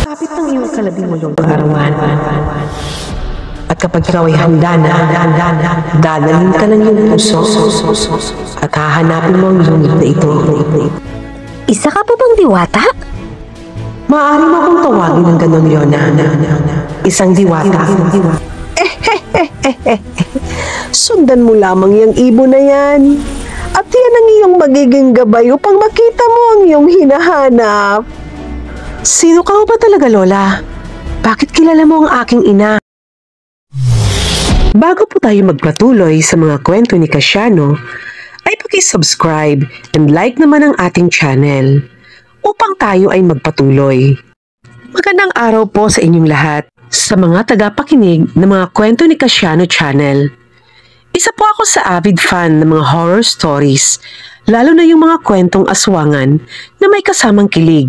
Sasapit ng iyong ika-18 kaarawan. At kapag ikaw ay handa na, dadalhin ka ng iyong puso at hahanapin mo ang yungib na ito. Isa ka pa bang diwata? Maaari mo akong tawagin ng ganun, Leona. Isang diwata. Sundan mo lamang yung ibon na yan. At yan ang iyong magiging gabay upang makita mo ang iyong hinahanap. Sino ka ba talaga, Lola? Bakit kilala mo ang aking ina? Bago po tayo magpatuloy sa mga kwento ni Cassiano, ay paki-subscribe and like naman ang ating channel upang tayo ay magpatuloy. Magandang araw po sa inyong lahat sa mga tagapakinig ng mga kwento ni Cassiano channel. Isa po ako sa avid fan ng mga horror stories, lalo na yung mga kwentong aswangan na may kasamang kilig.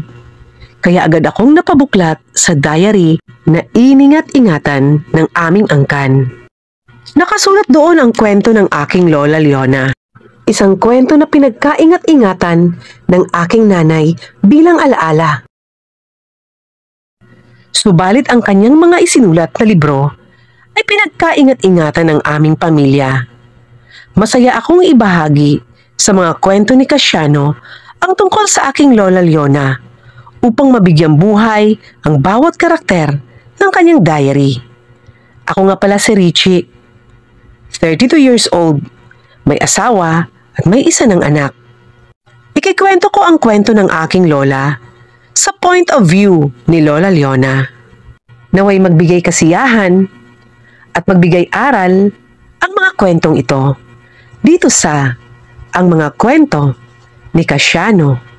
Kaya agad akong napabuklat sa diary na iningat-ingatan ng aming angkan. Nakasulat doon ang kwento ng aking Lola Leona. Isang kwento na pinagkaingat-ingatan ng aking nanay bilang alaala. Subalit ang kanyang mga isinulat na libro ay pinagkaingat-ingatan ng aming pamilya. Masaya akong ibahagi sa mga kwento ni Cassiano ang tungkol sa aking Lola Leona upang mabigyang buhay ang bawat karakter ng kanyang diary. Ako nga pala si Richie, 32 years old, may asawa at may isa ng anak. Ikikwento ko ang kwento ng aking lola sa point of view ni Lola Leona. Naway magbigay kasiyahan at magbigay aral ang mga kwentong ito dito sa Ang Mga Kwento ni Cassiano.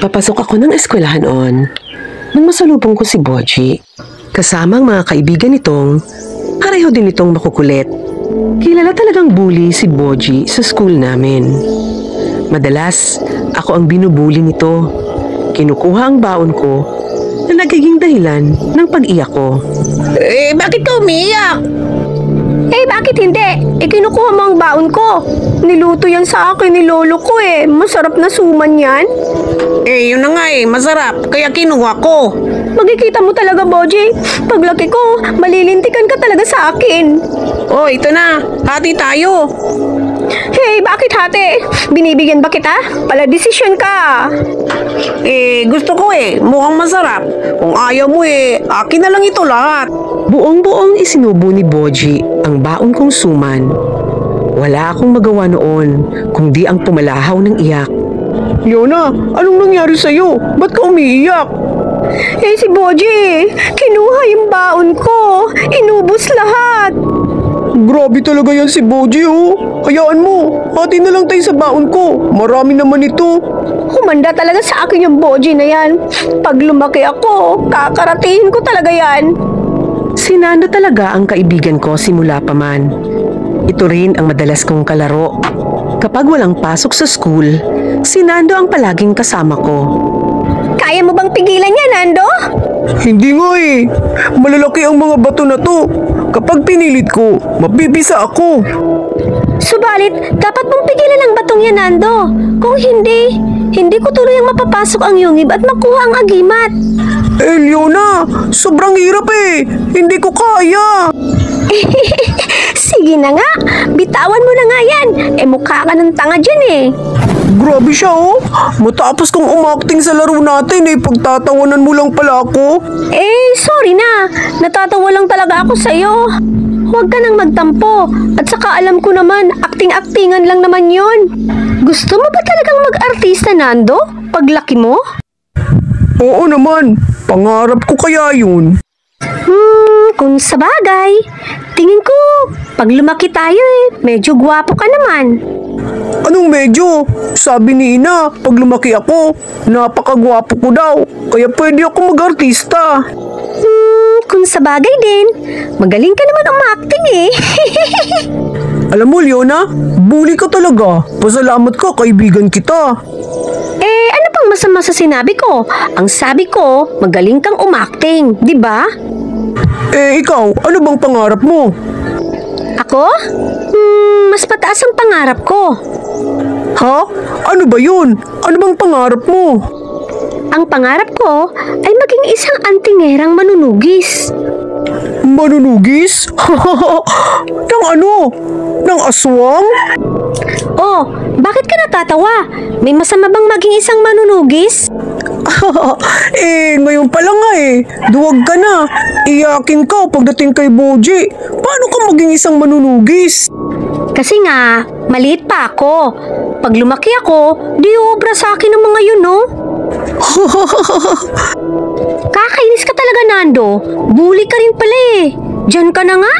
Papasok ako ng eskwelahan nang masalubong ko si Boji. Kasama ang mga kaibigan nitong pareho din itong makukulit. Kilala talagang bully si Boji sa school namin. Madalas, ako ang binubuli nito. Kinukuha ang baon ko na nagiging dahilan ng pag-iyak ko. Bakit ka umiiyak? Bakit hindi? Kinukuha mo ang baon ko. Niluto yan sa akin ni lolo ko Masarap na suman yan. Yun na nga masarap. Kaya kinuha ko. Magkikita mo talaga, Boji. Paglaki ko, malilintikan ka talaga sa akin. Ito na. Hati tayo. Bakit hati? Binibigyan ba kita? Pala desisyon ka. Gusto ko mukhang masarap. Kung ayaw mo akin na lang ito lahat. Buong-buong isinubo ni Boji ang baon kong suman. Wala akong magawa noon kundi ang pumalahaw ng iyak. Leona, anong nangyari sa'yo? Ba't ka umiiyak? Si Boji, kinuha yung baon ko. Inubos lahat. Grabe talaga yan si Boji Hayaan mo, hati na lang tayo sa baon ko. Marami naman ito. Humanda talaga sa akin yung Boji na yan. Pag lumaki ako, kakaratiin ko talaga yan. Si Nando talaga ang kaibigan ko simula pa man. Ito rin ang madalas kong kalaro. Kapag walang pasok sa school, si Nando ang palaging kasama ko. Kaya mo bang pigilan yan, Nando? Hindi nga Malalaki ang mga bato na to. Kapag pinilit ko, mapipisa ako. Subalit, dapat mong pigilan ang batong yan, Nando. Kung hindi ko tuloy ang mapapasok ang yungib at makuha ang agimat. Leona, sobrang hirap Hindi ko kaya. Sige na nga, bitawan mo na nga yan. Mukha ka ng tanga dyan Grabe siya Matapos kong umakting sa laro natin pagtatawanan mo lang pala ako. Sorry na. Natatawa lang talaga ako sa'yo. Huwag ka nang magtampo. At saka alam ko naman, akting-aktingan lang naman yon. Gusto mo ba talagang mag-artista, Nando? Paglaki mo? Oo naman. Pangarap ko kaya yun. Kung sabagay. Tingin ko, pag lumaki tayo medyo gwapo ka naman. Anong medyo? Sabi ni Ina, pag lumaki ako, napakagwapo ko daw. Kaya pwede ako mag-artista. Kung sabagay din. Magaling ka naman umakting Alam mo, Leona, bully ka talaga. Pasalamat ka, kaibigan kita. Ano pang masama sa sinabi ko? Ang sabi ko, magaling kang umakting, di ba? Ikaw, ano bang pangarap mo? Ako? mas pataas ang pangarap ko. Ha? Ano ba yun? Ano bang pangarap mo? Ang pangarap ko ay maging isang antingerang manunugis. Manunugis? Ng ano? Ng aswang? Oh, bakit ka natatawa? May masama bang maging isang manunugis? Ngayon pa lang nga Duwag ka na. Iyakin ka pagdating kay Boji. Paano ka maging isang manunugis? Kasi nga, maliit pa ako. Pag lumaki ako, di obra sa akin ang mga yun, no? Kakainis ka talaga, Nando. Bully ka rin pala Diyan ka na nga?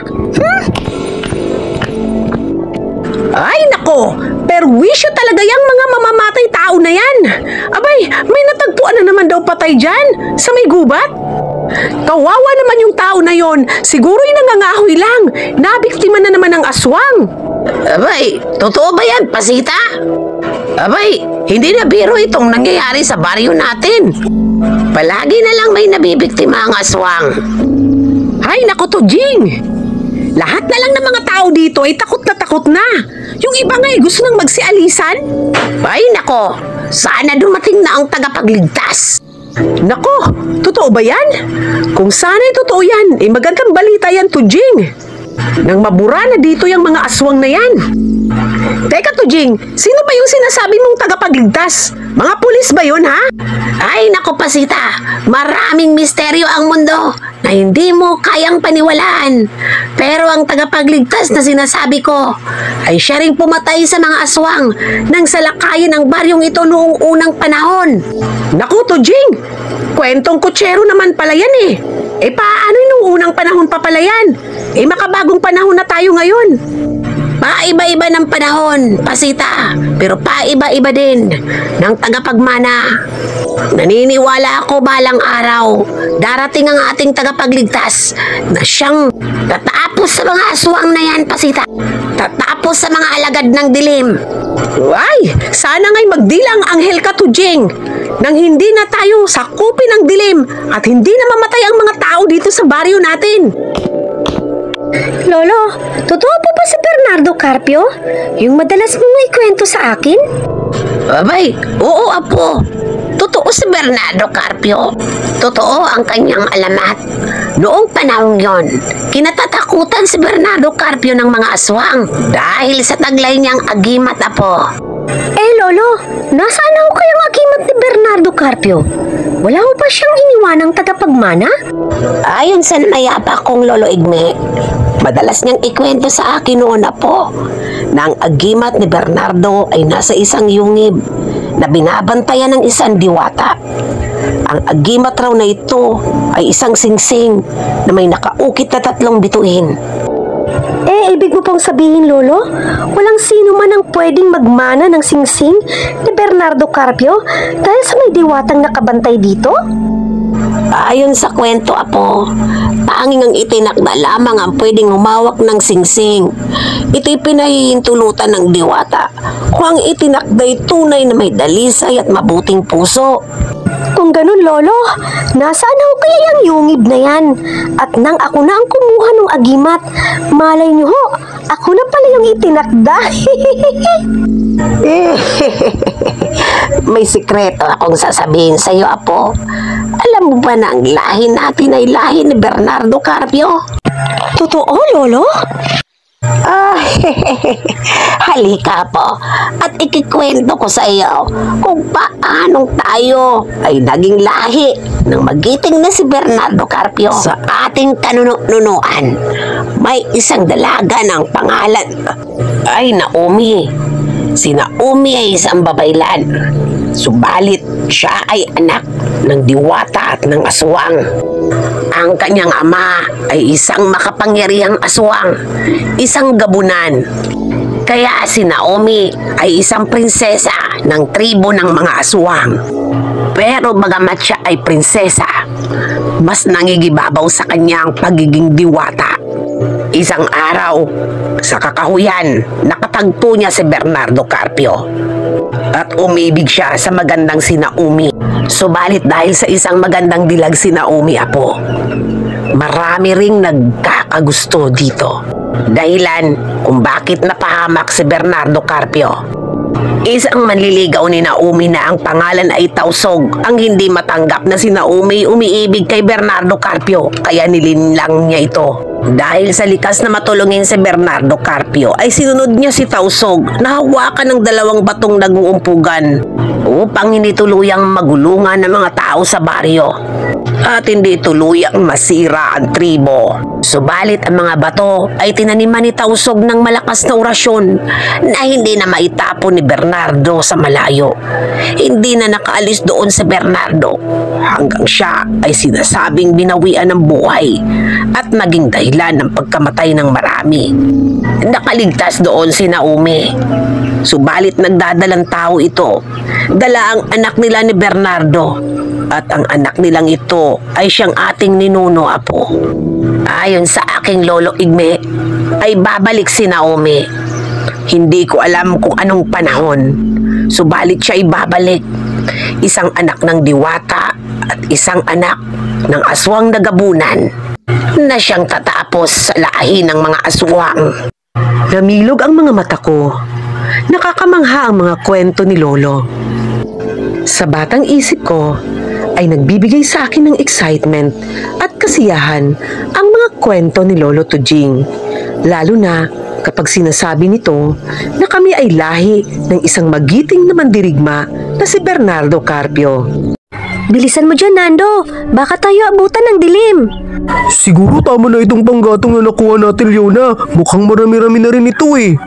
Ay nako, perwisyo talaga yung mga mamamatay tao na yan. Abay, may natagpuan na naman daw patay dyan, sa may gubat. Kawawa naman yung tao na yon, siguro'y nangangahoy lang, nabiktima na naman ng aswang. Abay, totoo ba yan, Pasita? Abay, hindi na biro itong nangyayari sa baryo natin. Palagi na lang may nabibiktima ang aswang. Ay nako to, Jing. Lahat na lang ng mga tao dito ay takot na. Yung iba nga gusto nang magsialisan. Ay nako, sana dumating na ang tagapagligtas. Nako, totoo ba yan? Kung sana'y totoo yan, magandang balita yan to, Jing. Nang mabura na dito yung mga aswang na yan. Teka to, Jing, sino ba yung sinasabi mong tagapagligtas? Mga pulis ba yun, ha? Ay, nako, Pasita, maraming misteryo ang mundo na hindi mo kayang paniwalaan. Pero ang tagapagligtas na sinasabi ko ay siya ring pumatay sa mga aswang nang salakayin ang baryong ito noong unang panahon. Naku to, Jing, kwentong kutsero naman pala yan paano nung unang panahon pa pala yan? Makabagong panahon na tayo ngayon. Paiba-iba ng panahon, Pasita, pero paiba-iba din ng tagapagmana. Naniniwala ako balang araw, darating ang ating tagapagligtas na siyang tatapos sa mga aswang na yan, Pasita. Tatapos sa mga alagad ng dilim. Ay, sana nga'y magdilang anghel ka to, Jing, nang hindi na tayo sakupin ng dilim at hindi na mamatay ang mga tao dito sa baryo natin. Lolo, totoo po ba si Bernardo Carpio? Yung madalas mong ikwento sa akin? Abay, oo apo. Totoo si Bernardo Carpio. Totoo ang kanyang alamat. Noong panahon yon, kinatatakutan si Bernardo Carpio ng mga aswang dahil sa taglay niyang agimat, apo. Lolo, nasaan ho kayong agimat ni Bernardo Carpio? Wala ho ba siyang iniwanang tagapagmana? Ayon sa namayapa kong Lolo Igme, madalas niyang ikwento sa akin noon na po na ang agimat ni Bernardo ay nasa isang yungib na binabantayan ng isang diwata. Ang agimat raw na ito ay isang singsing na may nakaukit na 3 bituin. Ibig mo pong sabihin, Lolo, walang sino man ang pwedeng magmana ng singsing ni Bernardo Carpio dahil sa may diwatang nakabantay dito? Ayon sa kwento, apo, tanging ang itinakda lamang ang pwedeng humawak ng singsing. Ito'y pinahihintulutan ng diwata kung ang itinakda'y tunay na may dalisay at mabuting puso. Kung ganun, Lolo, nasaan ho kaya yung yungib na yan? At nang ako na ang kumuha ng agimat, malay niyo ho, ako na pala yung itinakda. May sikreto akong sasabihin sa iyo, apo. Alam mo ba na ang lahi natin ay lahi ni Bernardo Carpio? Totoo, Lolo? Halika po at ikikwento ko sa iyo kung paanong tayo ay naging lahi ng magiting na si Bernardo Carpio. Sa ating kanunuan, may isang dalaga ng pangalan ay Naomi. Si Naomi ay isang babaylan, subalit siya ay anak ng diwata at ng aswang. Ang kanyang ama ay isang makapangyarihang aswang, isang gabunan. Kaya si Naomi ay isang prinsesa ng tribo ng mga aswang. Pero bagamat siya ay prinsesa, mas nangigibabaw sa kanyang pagiging diwata. Isang araw, sa kakahuyan, nakatagpo niya si Bernardo Carpio. At umibig siya sa magandang si Naomi. Subalit dahil sa isang magandang dilag si Naomi, apo, marami ring nagkakagusto dito. Dahilan kung bakit napahamak si Bernardo Carpio. Isang manliligaw ni Naomi na ang pangalan ay Tausog ang hindi matanggap na si Naomi umiibig kay Bernardo Carpio, kaya nilinlang niya ito. Dahil sa likas na matulungin si Bernardo Carpio ay sinunod niya si Tausog na hawakan ng 2 batong nag-uumpugan upang hindi tuluyang magulungan ng mga tao sa baryo at hindi tuluyang masira ang tribo. Subalit ang mga bato ay tinaniman ni Tausog ng malakas na orasyon na hindi na maitapon ni Bernardo sa malayo. Hindi na nakaalis doon si Bernardo hanggang siya ay sinasabing binawian ng buhay at naging dahilan ng pagkamatay ng marami. Nakaligtas doon si Naomi. Subalit nagdadalang tao ito. Dala ang anak nila ni Bernardo at ang anak nilang ito ay siyang ating ninuno apo. Ayon sa aking lolo Igme, ay babalik si Naomi. Hindi ko alam kung anong panahon, subalit siya ay babalik. Isang anak ng diwata at isang anak ng aswang na gabunan na siyang tatapos sa lahi ng mga aswang. Namilog ang mga mata ko. Nakakamangha ang mga kwento ni Lolo. Sa batang isip ko ay nagbibigay sa akin ng excitement at kasiyahan ang mga kwento ni Lolo Tujing. Lalo na kapag sinasabi nito na kami ay lahi ng isang magiting na mandirigma na si Bernardo Carpio. Bilisan mo dyan, Nando. Baka tayo abutan ng dilim. Siguro tama na itong panggatong na nakuha natin, Leona. Mukhang marami-rami na rin ito eh.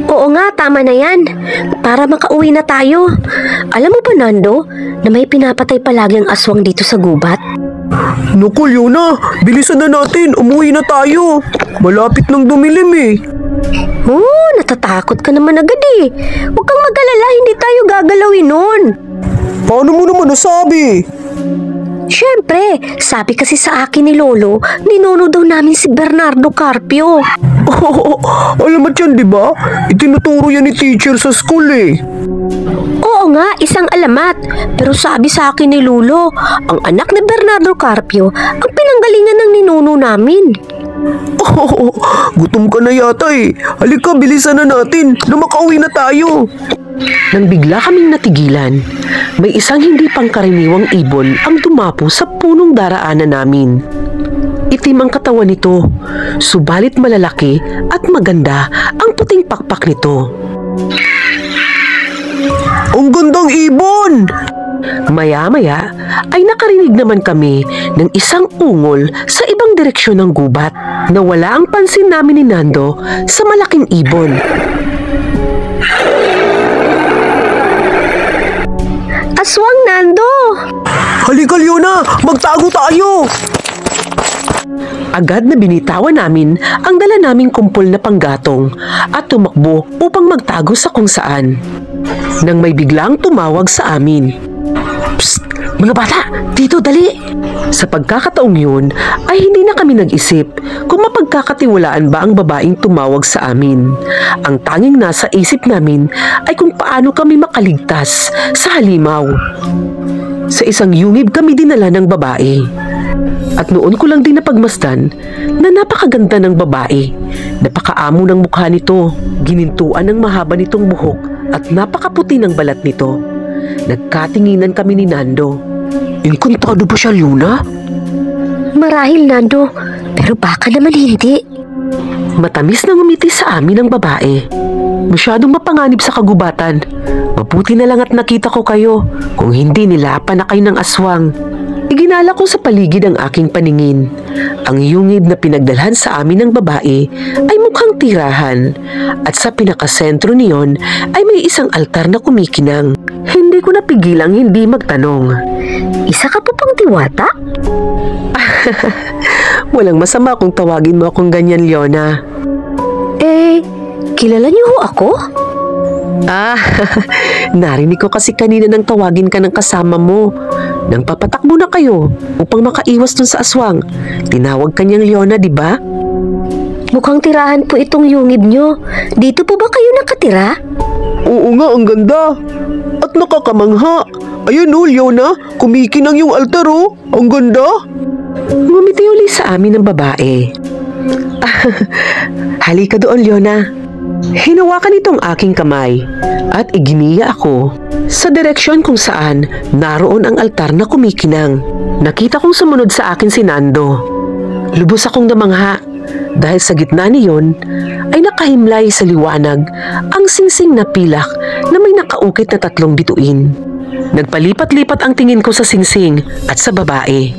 Oo nga, tama na yan. Para makauwi na tayo. Alam mo ba, Nando, na may pinapatay palagi ang aswang dito sa gubat? Naku, Leona, bilisan na natin. Umuwi na tayo. Malapit ng dumilim eh. Oh, natatakot ka naman agad eh. Huwag kang mag-alala, hindi tayo gagalawin nun. Paano mo naman nasabi? Siyempre, sabi kasi sa akin ni Lolo, ninuno daw namin si Bernardo Carpio. Alamat yan, di ba? Itinuturo yan ni teacher sa school eh. Oo nga, isang alamat. Pero sabi sa akin ni Lolo, ang anak ni Bernardo Carpio ang pinanggalingan ng ninuno namin. Gutom ka na yata eh. Halika, bilisan na natin na makauwi na tayo. Nang bigla kaming natigilan, may isang hindi pangkaraniwang ibon ang dumapo sa punong daraanan namin. Itim ang katawan nito, subalit malalaki at maganda ang puting pakpak nito. Ang gandang ibon! Maya-maya ay nakarinig naman kami ng isang ungol sa ibang direksyon ng gubat na wala ang pansin namin ni Nando sa malaking ibon. Aswang, Nando! Halika, Leona! Magtago tayo! Agad na binitawan namin ang dala naming kumpol na panggatong at tumakbo upang magtago sa kung saan. Nang may biglang tumawag sa amin. Psst! Mga bata! Dito, dali! Sa pagkakataong yun ay hindi na kami nag-isip kung mapagkakatiwalaan ba ang babaeng tumawag sa amin. Ang tanging nasa isip namin ay kung paano kami makaligtas sa halimaw. Sa isang yungib kami dinala ng babae. At noon ko lang din napagmasdan na napakaganda ng babae. Napakaamo ng mukha nito, ginintuan ng mahaba nitong buhok at napakaputi ng balat nito. Nagkatinginan kami ni Nando. Inkantado ba siya, Leona? Marahil, Nando, pero baka naman hindi. Matamis na ngumiti sa amin ang babae. Masyadong mapanganib sa kagubatan. Mabuti na lang at nakita ko kayo, kung hindi nilapan na kayo ng aswang. Iginala ko sa paligid ang aking paningin. Ang yungib na pinagdalhan sa amin ng babae ay mukhang tirahan at sa pinakasentro niyon ay may isang altar na kumikinang. Hindi ko napigilang hindi magtanong. Isa ka pa pang diwata? Walang masama kung tawagin mo akong ganyan, Leona. Kilala niyo ho ako? Narinig ko kasi kanina nang tawagin ka ng kasama mo. Nang papatakbo na kayo upang makaiwas dun sa aswang. Tinawag kanyang Leona, di ba? Mukhang tirahan po itong yungib niyo. Dito po ba kayo nakatira? Oo nga, ang ganda. At nakakamangha. Ayan o, Leona, kumikinang yung altar o. Ang ganda. Ngumiti uli sa amin ng babae. Halika doon, Leona. Hinawakan itong aking kamay at iginiya ako sa direksyon kung saan naroon ang altar na kumikinang. Nakita kong sumunod sa akin si Nando. Lubos akong namangha dahil sa gitna niyon ay nakahimlay sa liwanag ang singsing na pilak na may nakaukit na 3 bituin. Nagpalipat-lipat ang tingin ko sa singsing at sa babae.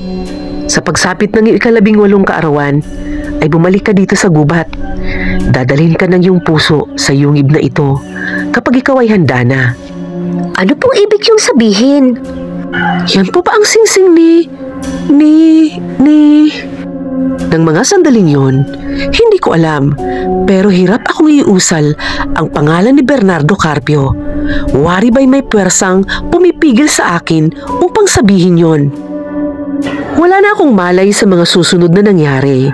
Sa pagsapit ng 18 kaarawan ay bumalik ka dito sa gubat. Dadalhin ka ng iyong puso sa yungib na ito kapag ikaw ay handa na. Ano pong ibig yung sabihin? Yan po ba ang singsing Nang mga sandaling yon, hindi ko alam, pero hirap akong iusal ang pangalan ni Bernardo Carpio. Wari ba'y may puwersang pumipigil sa akin upang sabihin yon? Wala na akong malay sa mga susunod na nangyari.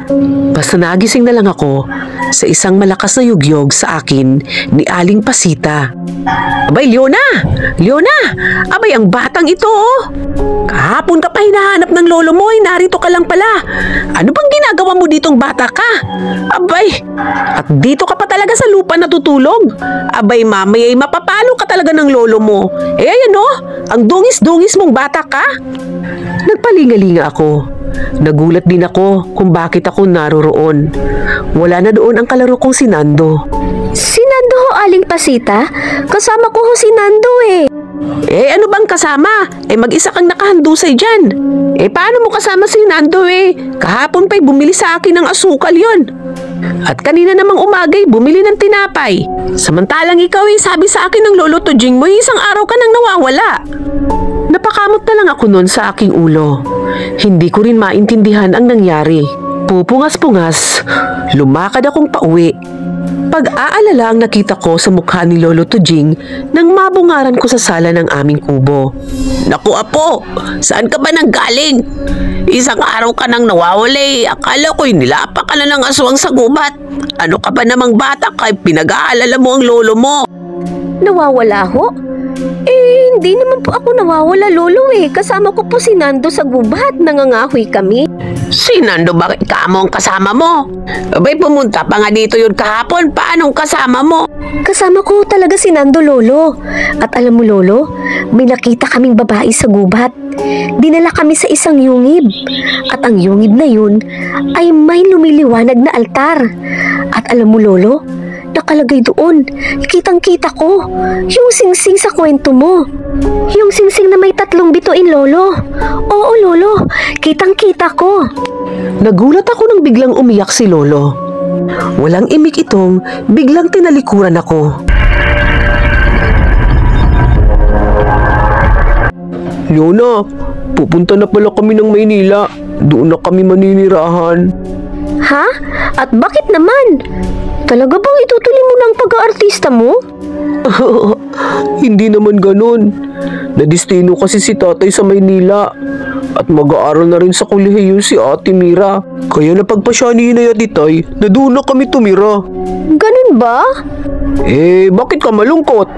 Basta nagising na lang ako sa isang malakas na yugyog sa akin ni Aling Pasita. Abay, Leona! Leona! Abay, ang batang ito, oh! Kahapon ka pa hinahanap ng lolo mo, narito ka lang pala. Ano bang ginagawa mo ditong bata ka? Abay, at dito ka pa talaga sa lupa natutulog? Abay, mamaya ay mapapalo ka talaga ng lolo mo. Eh, ayan, oh! Ang dungis-dungis mong bata ka. Nagpalingalinga ako. Nagulat din ako kung bakit ako naroroon. Wala na doon ang kalaro kong si Nando. Si Nando ho, Aling Pasita? Kasama ko ho si Nando eh. Eh, ano bang kasama? Eh, mag-isa kang nakahandusay dyan. Eh, paano mo kasama si Nando eh? Kahapon pa'y bumili sa akin ng asukal yon. At kanina namang umagay, bumili ng tinapay. Samantalang ikaw eh, sabi sa akin ng lolo Tujing mo, isang araw ka nang nawawala. Napakamot na lang ako noon sa aking ulo. Hindi ko rin maintindihan ang nangyari. Pupungas-pungas, lumakad akong pauwi. Pag-aalala ang nakita ko sa mukha ni Lolo Tujing nang mabungaran ko sa sala ng aming kubo. Naku, Apo! Saan ka ba nanggaling? Isang araw ka nang nawawala. Akala ko'y nilapa ka na ng aswang sa gubat. Ano ka ba namang bata kay pinag-aalala mo ang lolo mo? Nawawala ho? Eh, hindi naman po ako nawawala, Lolo eh. Kasama ko po si Nando sa gubat. Nangangahoy kami. Si Nando, bakit kamo ang kasama mo? Abay, pumunta pa nga dito yun kahapon. Paanong kasama mo? Kasama ko talaga si Nando, Lolo. At alam mo, Lolo, may nakita kaming babae sa gubat. Dinala kami sa isang yungib. At ang yungib na yun ay may lumiliwanag na altar. At alam mo, Lolo, nakalagay doon, kitang-kita ko, yung singsing sa kwento mo. Yung singsing na may 3 bituin, Lolo. Oo, Lolo, kitang-kita ko. Nagulat ako nang biglang umiyak si Lolo. Walang imik itong biglang tinalikuran ako. Leona, pupunta na pala kami ng Maynila. Doon na kami maninirahan. Ha? At bakit naman? Talaga bang itutuloy mo ng pag-aartista mo? Hindi naman ganun. Nadistino kasi si tatay sa Maynila. At mag-aaral na rin sa kolehiyo si Ate Mira. Kaya napagpasya ni Inay at Itay na doon na kami tumira. Ganun ba? Eh, bakit ka malungkot?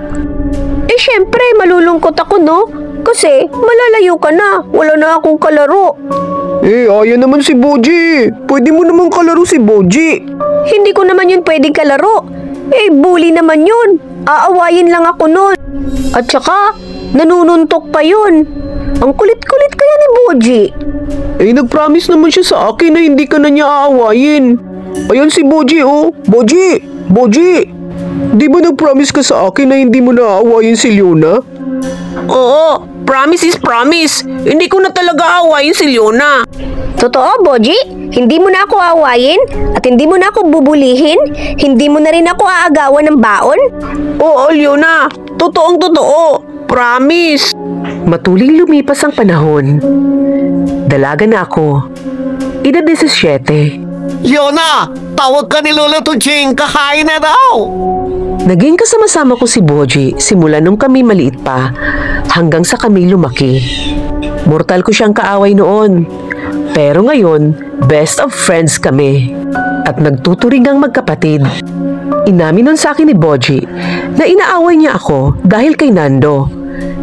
Eh, syempre, malulungkot ako, no? Kasi malalayo ka na. Wala na akong kalaro. Eh, ayan naman si Boji. Pwede mo naman kalaro si Boji. Hindi ko naman yun pwedeng kalaro. Eh, bully naman yun. Aawayin lang ako nun. At saka, nanununtok pa yun. Ang kulit-kulit kaya ni Boji. Eh, nag-promise naman siya sa akin na hindi ka na niya aawayin. Ayan si Boji, oh. Boji! Boji! Di ba nag-promise ka sa akin na hindi mo na aawayin si Leona? Oo, promise is promise. Hindi ko na talaga aawayin si Leona. Totoo, Boji? Hindi mo na ako aawayin? At hindi mo na ako bubulihin? Hindi mo na rin ako aagawan ng baon? Oo, Leona. Totoong totoo. Promise. Matuling lumipas ang panahon. Dalaga na ako. Edad 17. Leona, tawag ka ni Lolo Tujing, kakain na daw! Naging kasama-sama ko si Boji simula nung kami maliit pa hanggang sa kami lumaki. Mortal ko siyang kaaway noon. Pero ngayon, best of friends kami. At nagtuturingang magkapatid. Inamin nun sa akin ni Boji na inaaway niya ako dahil kay Nando.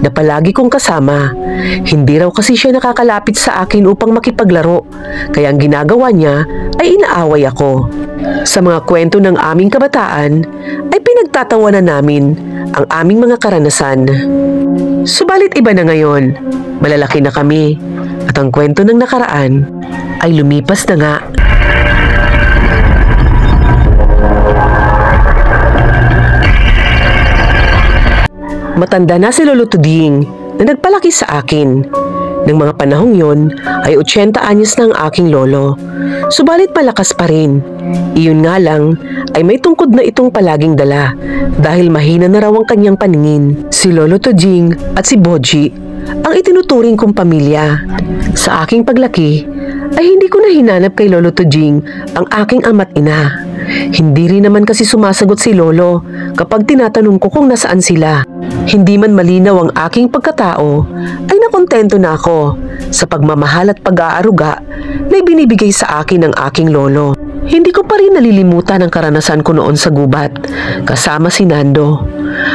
na palagi kong kasama. Hindi raw kasi siya nakakalapit sa akin upang makipaglaro, kaya ang ginagawa niya ay inaaway ako. Sa mga kwento ng aming kabataan ay pinagtatawanan namin ang aming mga karanasan. Subalit iba na ngayon, malalaki na kami at ang kwento ng nakaraan ay lumipas na nga. Matanda na si Lolo Tuding na nagpalaki sa akin. Nang mga panahong yon ay 80 anyos na ang aking lolo. Subalit malakas pa rin. Iyon nga lang ay may tungkod na itong palaging dala dahil mahina na raw ang kanyang paningin. Si Lolo Tuding at si Boji ang itinuturing kong pamilya. Sa aking paglaki ay hindi ko na hinanap kay Lolo Tuding ang aking ama't ina. Hindi rin naman kasi sumasagot si Lolo kapag tinatanong ko kung nasaan sila. Hindi man malinaw ang aking pagkatao, ay nakontento na ako sa pagmamahal at pag-aaruga na ibinibigay sa akin ng aking lolo. Hindi ko pa rin nalilimutan ang karanasan ko noon sa gubat, kasama si Nando.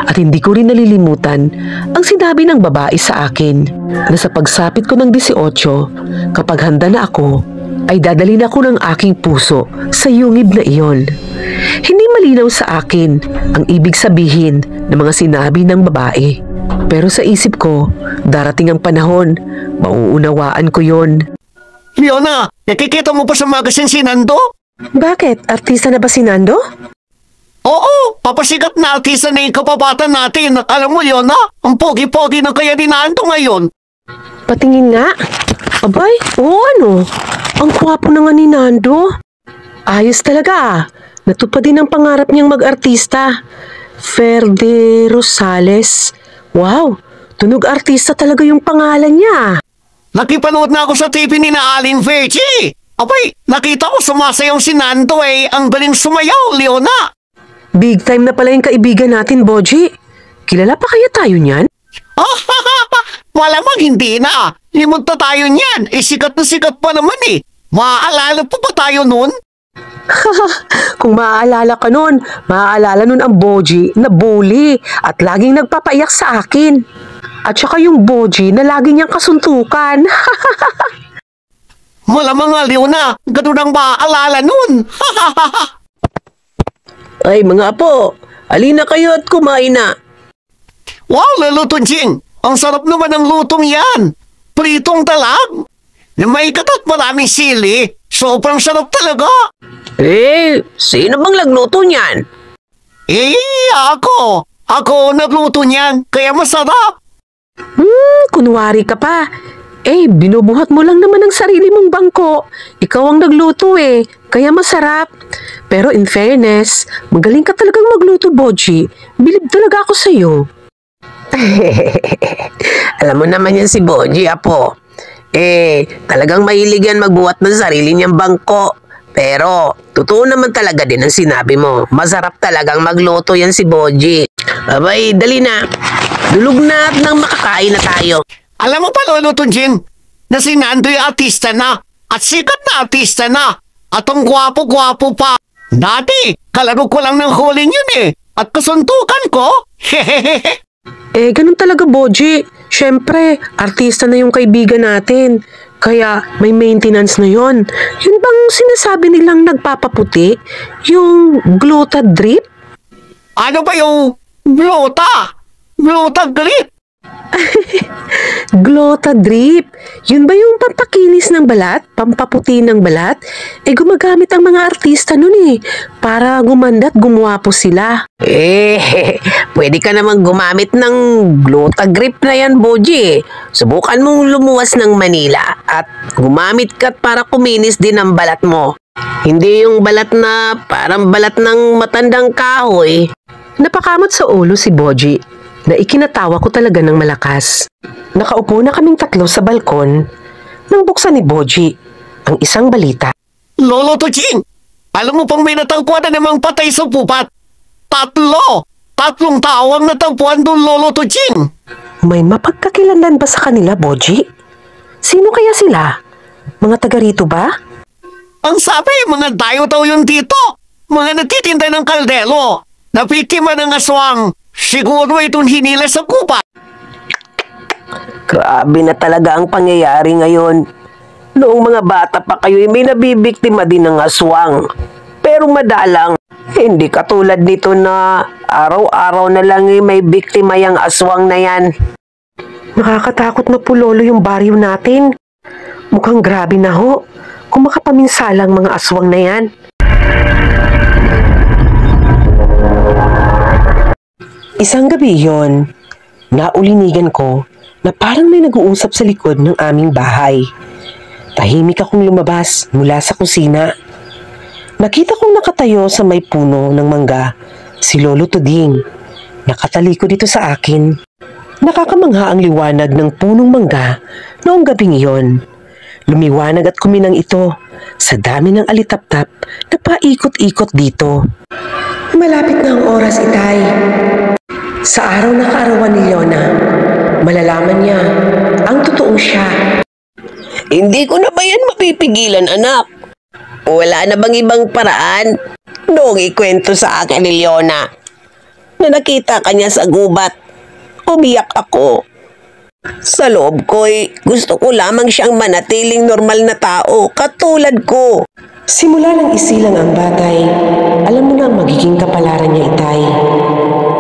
At hindi ko rin nalilimutan ang sinabi ng babae sa akin na sa pagsapit ko ng 18, kapag handa na ako, ay dadalhin ako ng aking puso sa yungib na iyon. Hindi malinaw sa akin ang ibig sabihin ng mga sinabi ng babae. Pero sa isip ko, darating ang panahon, mauunawaan ko yon. Leona, nakikita mo pa sa magazine si Nando? Bakit? Artista na ba si Nando? Oo, papasikat na artista na yung kapabata natin. Alam mo, Leona, ang pogi-pogi na kaya ni Nando ngayon. Patingin nga. Abay, oo ano? Ang kwapo na nga ni Nando. Ayos talaga. Natupad din ang pangarap niyang mag-artista. Ferde Rosales. Wow, tunog artista talaga yung pangalan niya. Nakipanood na ako sa TV ni na Aling Vergie. Abay, nakita ko sumasayong si Nando eh. Ang galing sumayaw, Leona. Big time na pala yung kaibigan natin, Boji. Kilala pa kaya tayo niyan? Malamang hindi na. Limot na tayo niyan. Sikat na sikat pa naman eh. Maaalala pa ba tayo nun? Kung maaalala ka nun, maaalala nun ang Boji na bully at laging nagpapaiyak sa akin. At saka yung Boji na lagi niyang kasuntukan. Malamang nga, Leona. Ganun ang maaalala nun. Ay mga apo, alina kayo at kumain na. Wow, Lolo Tunjing. Ang sarap naman ng lutong yan. Pritong talag. Na may katat maraming sili. Sobrang sarap talaga. Sino bang nagluto niyan? Ako. Ako nagluto niyan. Kaya masarap. Kunwari ka pa. Binubuhat mo lang naman ang sarili mong bangko. Ikaw ang nagluto kaya masarap. Pero in fairness, magaling ka talagang magluto, Boji. Bilib talaga ako sa'yo. Alam mo naman yan si Boji, apo. Talagang mahilig yan magbuhat ng sarili niyang bangko. Pero, totoo naman talaga din ang sinabi mo. Masarap talagang magluto yan si Boji. Abay, dali na. Dulog na at nang makakain na tayo. Alam mo pa, Lolo Tunjing, na si Nando yung artista na. At sikat na artista na. At ang gwapo-gwapo pa. Dati, kalaro ko lang ng huling yun At kasuntukan ko. Ganun talaga, Boji. Siyempre, artista na yung kaibigan natin. Kaya may maintenance na yon. Yun bang sinasabi nilang nagpapaputi? Yung Gluta Drip? Ano ba yung Gluta? Gluta Drip? Gluta Drip. Yun ba yung pampakinis ng balat? Pampaputi ng balat? Gumagamit ang mga artista nun para gumanda't gumwapo sila. Pwede ka namang gumamit ng Gluta Grip na yan, Boji. Subukan mong lumuwas ng Manila at gumamit ka para kuminis din ang balat mo. Hindi yung balat na parang balat ng matandang kahoy. Napakamot sa ulo si Boji na ikinatawa ko talaga ng malakas. Nakaupo na kaming tatlo sa balkon nang buksan ni Boji ang isang balita. Lolo Tuching, alam mo pang may natagpuan na namang patay sa pupat? Tatlong tao ang natagpuan doon, Lolo Tuching. May mapagkakilanlan ba sa kanila, Boji? Sino kaya sila? Mga taga rito ba? Ang sabi, mga dayo-taw yun dito. Mga nagtitinda ng kaldero. Napiktima ng aswang. Siguro itong hinila sa kupat. Grabe na talaga ang pangyayari ngayon. Noong mga bata pa kayo, may nabibiktima din ng aswang. Pero madalang, hindi katulad nito na araw-araw na lang may biktima yung aswang na yan. Nakakatakot na po lolo yung baryo natin. Mukhang grabe na ho kung makapaminsalang mga aswang na yan. Isang gabi yon, naulinigan ko na parang may nag-uusap sa likod ng aming bahay. Tahimik akong lumabas mula sa kusina. Nakita kong nakatayo sa may puno ng mangga si Lolo Tuding. Nakatalikod dito sa akin. Nakakamangha ang liwanag ng punong mangga noong gabing iyon. Lumiwanag at kuminang ito sa dami ng alitap-tap na paikot-ikot dito. Malapit na ang oras, Itay. Sa araw na kaarawan ni Leona, malalaman niya ang totoong siya. Hindi ko na ba yan mapipigilan, anak? Wala na bang ibang paraan? Noong ikwento sa akin ni Leona na nakita ka niya sa gubat, umiyak ako. Sa loob ko'y gusto ko lamang siyang manatiling normal na tao katulad ko. Simula ng isilang ang batay, alam mo na ang magiging kapalaran niya, Itay.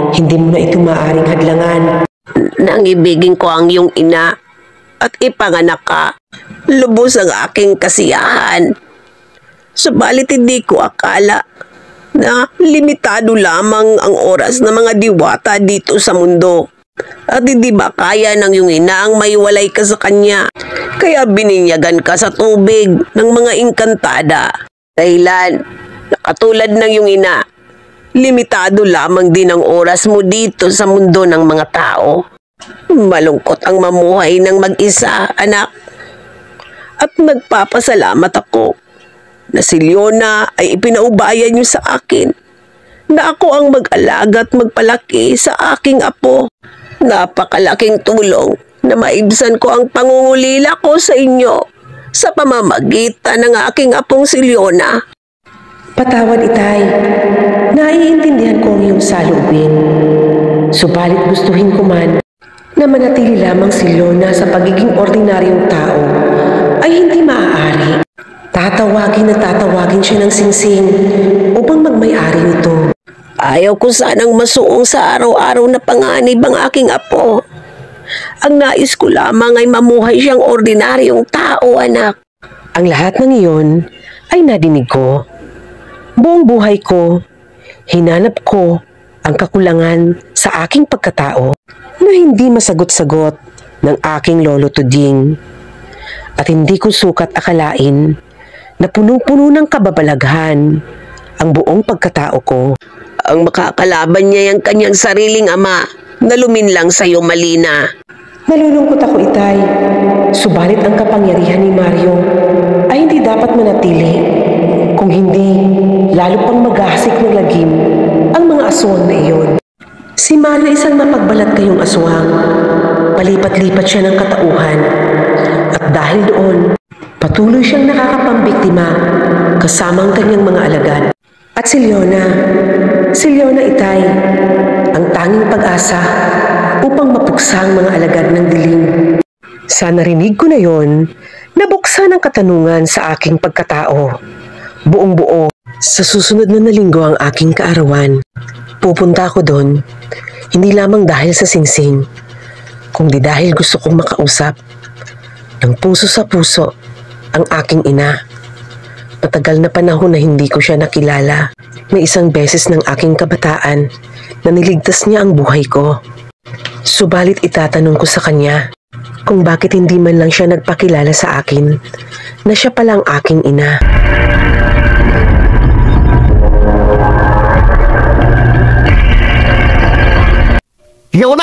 Hindi mo na ito maaaring hadlangan. Nangibigin ko ang iyong ina at ipanganak ka. Lubos ang aking kasiyahan. Subalit hindi ko akala na limitado lamang ang oras ng mga diwata dito sa mundo. At hindi ba kaya ng iyong ina ang maiwalay ka sa kanya? Kaya bininyagan ka sa tubig ng mga engkantada. Dahilan, katulad ng iyong ina, limitado lamang din ang oras mo dito sa mundo ng mga tao. Malungkot ang mamuhay ng mag-isa, anak. At nagpapasalamat ako na si Leona ay ipinaubayan niyo sa akin na ako ang mag-alaga at magpalaki sa aking apo. Napakalaking tulong na maibsan ko ang pangungulila ko sa inyo sa pamamagitan ng aking apong si Leona. Patawad, Itay. Naiintindihan ko ang iyong saloobin. Subalit gustuhin ko man na manatili lamang si Leona sa pagiging ordinaryong tao ay hindi maaari. Tatawagin siya ng singsing upang magmay-ari nito. Ayaw ko sanang masuong sa araw-araw na panganib ang aking apo. Ang nais ko lamang ay mamuhay siyang ordinaryong tao, anak. Ang lahat ng iyon ay nadinig ko. Buong buhay ko, hinanap ko ang kakulangan sa aking pagkatao na hindi masagot-sagot ng aking lolo Tuding. At hindi ko sukat akalain na puno-puno ng kababalaghan ang buong pagkatao ko. Ang makakalaban niya yung kanyang sariling ama na luminlang sa iyo, Malina. Nalulungkot ako, Itay. Subalit ang kapangyarihan ni Mario ay hindi dapat manatili. Kung hindi, lalo pang maghahasik ng lagim ang mga aswang na iyon. Si Mario isang mapagbalat kayong aswang. Palipat-lipat siya ng katauhan. At dahil doon, patuloy siyang nakakapambiktima kasama ang kanyang mga alagad. At si Leona, Itay, ang tanging pag-asa upang mapuksa ang mga alagad ng dilim. Sa narinig ko na yon, nabuksan ang katanungan sa aking pagkatao. Buong-buo, sa susunod na linggo ang aking kaarawan. Pupunta ako doon, hindi lamang dahil sa singsing, kundi dahil gusto kong makausap ng puso sa puso ang aking ina. Matagal na panahon na hindi ko siya nakilala. May isang beses ng aking kabataan na niligtas niya ang buhay ko. Subalit itatanong ko sa kanya kung bakit hindi man lang siya nagpakilala sa akin na siya palang aking ina.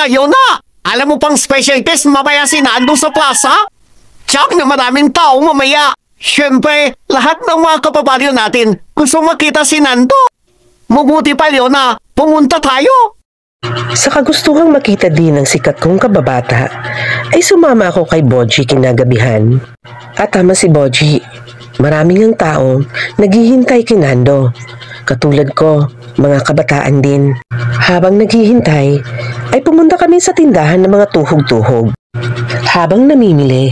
Yona! Alam mo pang special test mamaya si Nando sa plaza? Tsak na maraming tao mamaya. Siyempre, lahat ng mga kapabaryo natin gusto makita si Nando. Mabuti pa, Leona, pumunta tayo. Sa kagustuhang makita din ng sikat kong kababata, ay sumama ako kay Boji kinagabihan. At tama si Boji, maraming ang tao naghihintay kay Nando. Katulad ko, mga kabataan din. Habang naghihintay, ay pumunta kami sa tindahan ng mga tuhog-tuhog. Habang namimili,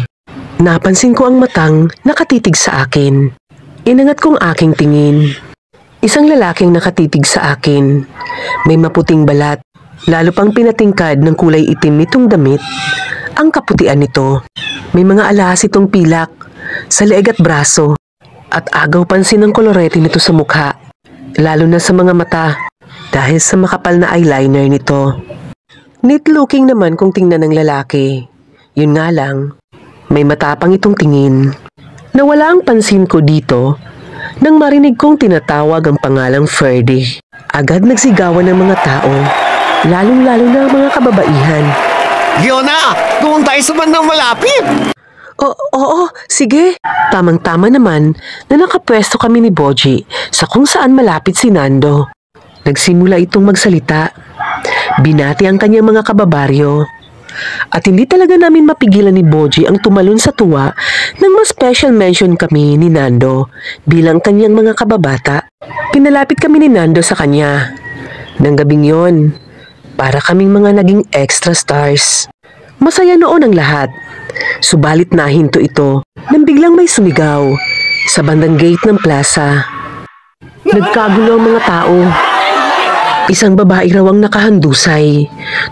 napansin ko ang matang nakatitig sa akin. Inangat kong aking tingin. Isang lalaking nakatitig sa akin. May maputing balat, lalo pang pinatingkad ng kulay itim nitong damit. Ang kaputian nito. May mga alahas itong pilak sa leeg at braso. At agaw pansin ang kolorete nito sa mukha, lalo na sa mga mata dahil sa makapal na eyeliner nito. Neat looking naman kung tingnan ng lalaki. Yun nga lang, may matapang itong tingin. Nawala ang pansin ko dito nang marinig kong tinatawag ang pangalang Ferdy. Agad nagsigawan ng mga tao, lalong-lalo na ang mga kababaihan. Yun na! Doon tayo sa bandang malapit! Oo, sige. Tamang-tama naman na nakapwesto kami ni Boji sa kung saan malapit si Nando. Nagsimula itong magsalita. Binati ang kanyang mga kababaryo. At hindi talaga namin mapigilan ni Boji ang tumalon sa tuwa nang mas special mention kami ni Nando bilang kanyang mga kababata. Pinalapit kami ni Nando sa kanya. Nang gabing yon, para kaming mga naging extra stars. Masaya noon ang lahat. Subalit nahinto ito nang biglang may sumigaw sa bandang gate ng plaza. Nagkagulo ang mga tao. Isang babae raw ang nakahandusay.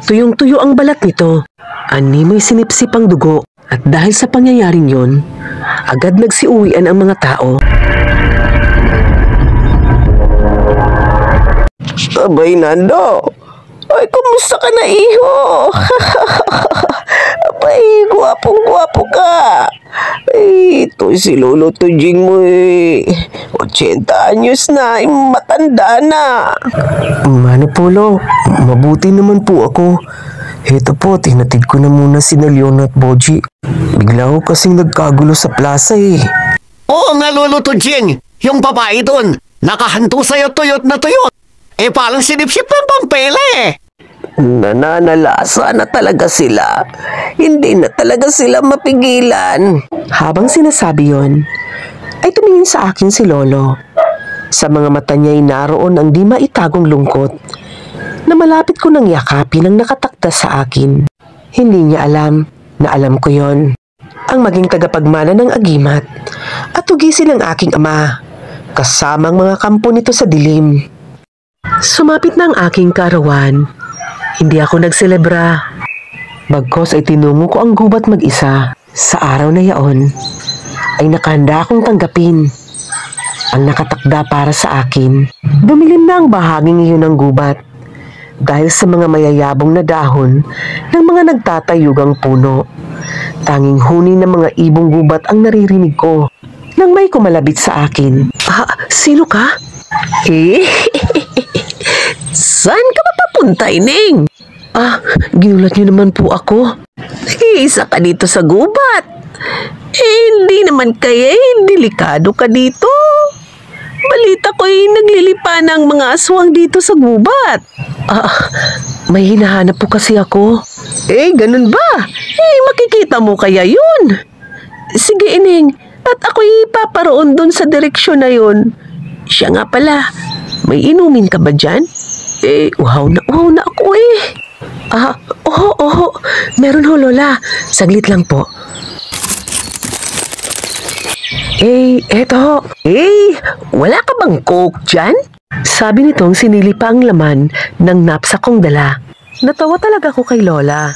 Tuyong-tuyo ang balat nito. Animoy sinipsip ang dugo. At dahil sa pangyayaring yon, agad nagsiuwian ang mga tao. Abay, Nando. Ay, kumusta ka na, iho? Abay, gwapong-gwapo ka. Ay, ito si Lolo Tunjing mo eh. 80 anyos na, matanda na. Mano Polo, mabuti naman po ako. Heto po, tinatid ko na muna si Leon at Boji. Bigla ko kasing nagkagulo sa plaza eh. Oo nga, Lolo Tunjing. Yung babae doon, nakahanto sa'yo tuyot na tuyot. Eh, parang sinipsip ng pampela eh. Nananalasa na talaga sila. Hindi na talaga sila mapigilan. Habang sinasabi yon, ay tumingin sa akin si Lolo. Sa mga mata niya ay naroon ang di maitagong lungkot na malapit ko nang yakapin ang nakatakda sa akin. Hindi niya alam na alam ko yon. Ang maging tagapagmana ng agimat at tugisin ng aking ama, kasamang mga kampo nito sa dilim. Sumapit na ang aking karawan. Hindi ako nagselebra. Bagkos ay tinungo ko ang gubat mag-isa. Sa araw na yaon, ay nakahanda akong tanggapin ang nakatakda para sa akin. Dumilim na ang bahaging iyon ng gubat dahil sa mga mayayabong na dahon ng mga nagtatayugang puno. Tanging huni ng mga ibong gubat ang naririnig ko nang may kumalabit sa akin. Sino ka? Saan ka mapapunta, Ining? Ginulat niyo naman po ako. Isa ka dito sa gubat. Hindi naman kaya delikado ka dito. Balita ko'y naglilipa ng mga aswang dito sa gubat. May hinahanap po kasi ako. Ganun ba? Makikita mo kaya yun. Sige, Ining. At ako'y paparoon dun sa direksyon na yun. Siya nga pala, may inumin ka ba dyan? Uhaw na ako eh. Oo. Meron ho, Lola. Saglit lang po. Eto ho. Wala ka bang coke dyan? Sabi nitong sinili pa ang laman ng knapsack kong dala. Natawa talaga ako kay Lola.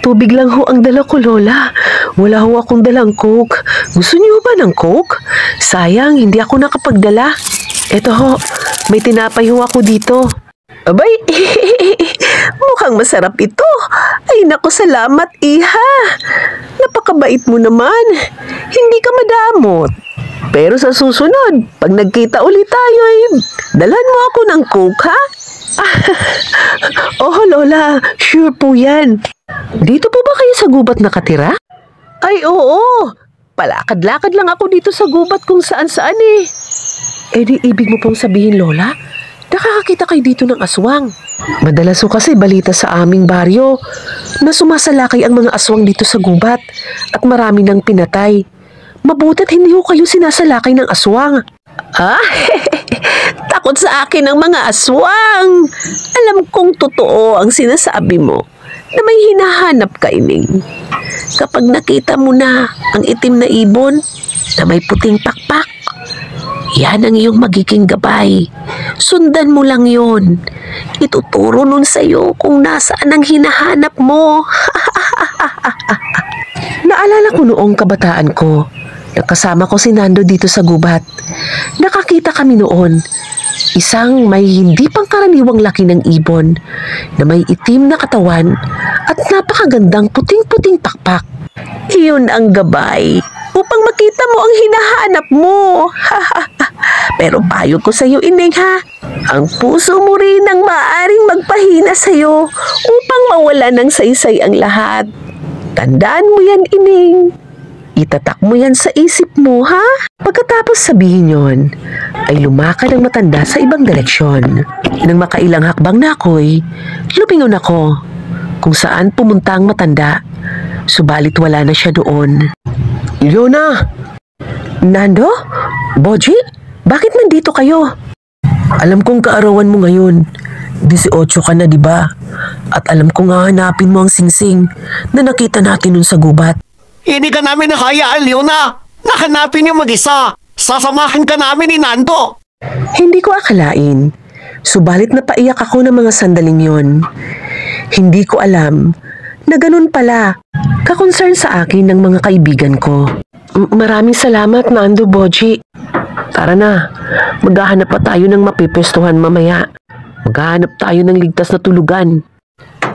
Tubig lang ho ang dala ko, Lola. Wala ho akong dalang coke. Gusto niyo ba ng coke? Sayang, hindi ako nakapagdala. Eto ho, may tinapay ho ako dito. Abay, mukhang masarap ito. Ay naku, salamat, iha. Napakabait mo naman. Hindi ka madamot. Pero sa susunod, pag nagkita ulit tayo, dalhan mo ako ng coke, ha? Oh, Lola, sure po yan. Dito po ba kayo sa gubat nakatira? Ay, oo. Palakad-lakad lang ako dito sa gubat kung saan-saan eh. Di ibig mo pong sabihin, Lola, nakakakita kayo dito ng aswang. Madalas ho kasi balita sa aming baryo na sumasalakay ang mga aswang dito sa gubat at marami nang pinatay. Mabuta't hindi ho kayo sinasalakay ng aswang. takot sa akin ang mga aswang. Alam kong totoo ang sinasabi mo na may hinahanap ka, Ining. Kapag nakita mo na ang itim na ibon na may puting pakpak, yan ang iyong magiging gabay. Sundan mo lang yon. Ituturo nun sa'yo kung nasaan ang hinahanap mo. Naalala ko noong kabataan ko, nakasama ko si Nando dito sa gubat. Nakakita kami noon, isang may hindi pangkaraniwang laki ng ibon na may itim na katawan at napakagandang puting-puting pakpak. Iyon ang gabay upang makita mo ang hinahanap mo. Pero payo ko sa iyo, Ining, ha? Ang puso mo rin ang maaaring magpahina sa iyo upang mawala ng saysay ang lahat. Tandaan mo yan, Ining. Itatak mo yan sa isip mo, ha? Pagkatapos sabihin yon, ay lumakad ang matanda sa ibang direksyon. Nang makailang hakbang na ako'y, lumingon ako kung saan pumunta ang matanda. Subalit wala na siya doon. Leona! Nando? Boji? Bakit nandito kayo? Alam kong kaarawan mo ngayon. 18 ka na, di ba? At alam kong hahanapin mo ang singsing na nakita natin nun sa gubat. Hindi ka namin nakayaan, Leona. Nahanapin niyo mag-isa. Sasamahan ka namin ni Nando. Hindi ko akalain. Subalit napaiyak ako ng mga sandaling yon. Hindi ko alam na ganun pala ka-concern sa akin ng mga kaibigan ko. Maraming salamat, Nando, Boji. Tara na, maghahanap pa tayo ng mapipwestuhan mamaya. Maghahanap tayo ng ligtas na tulugan.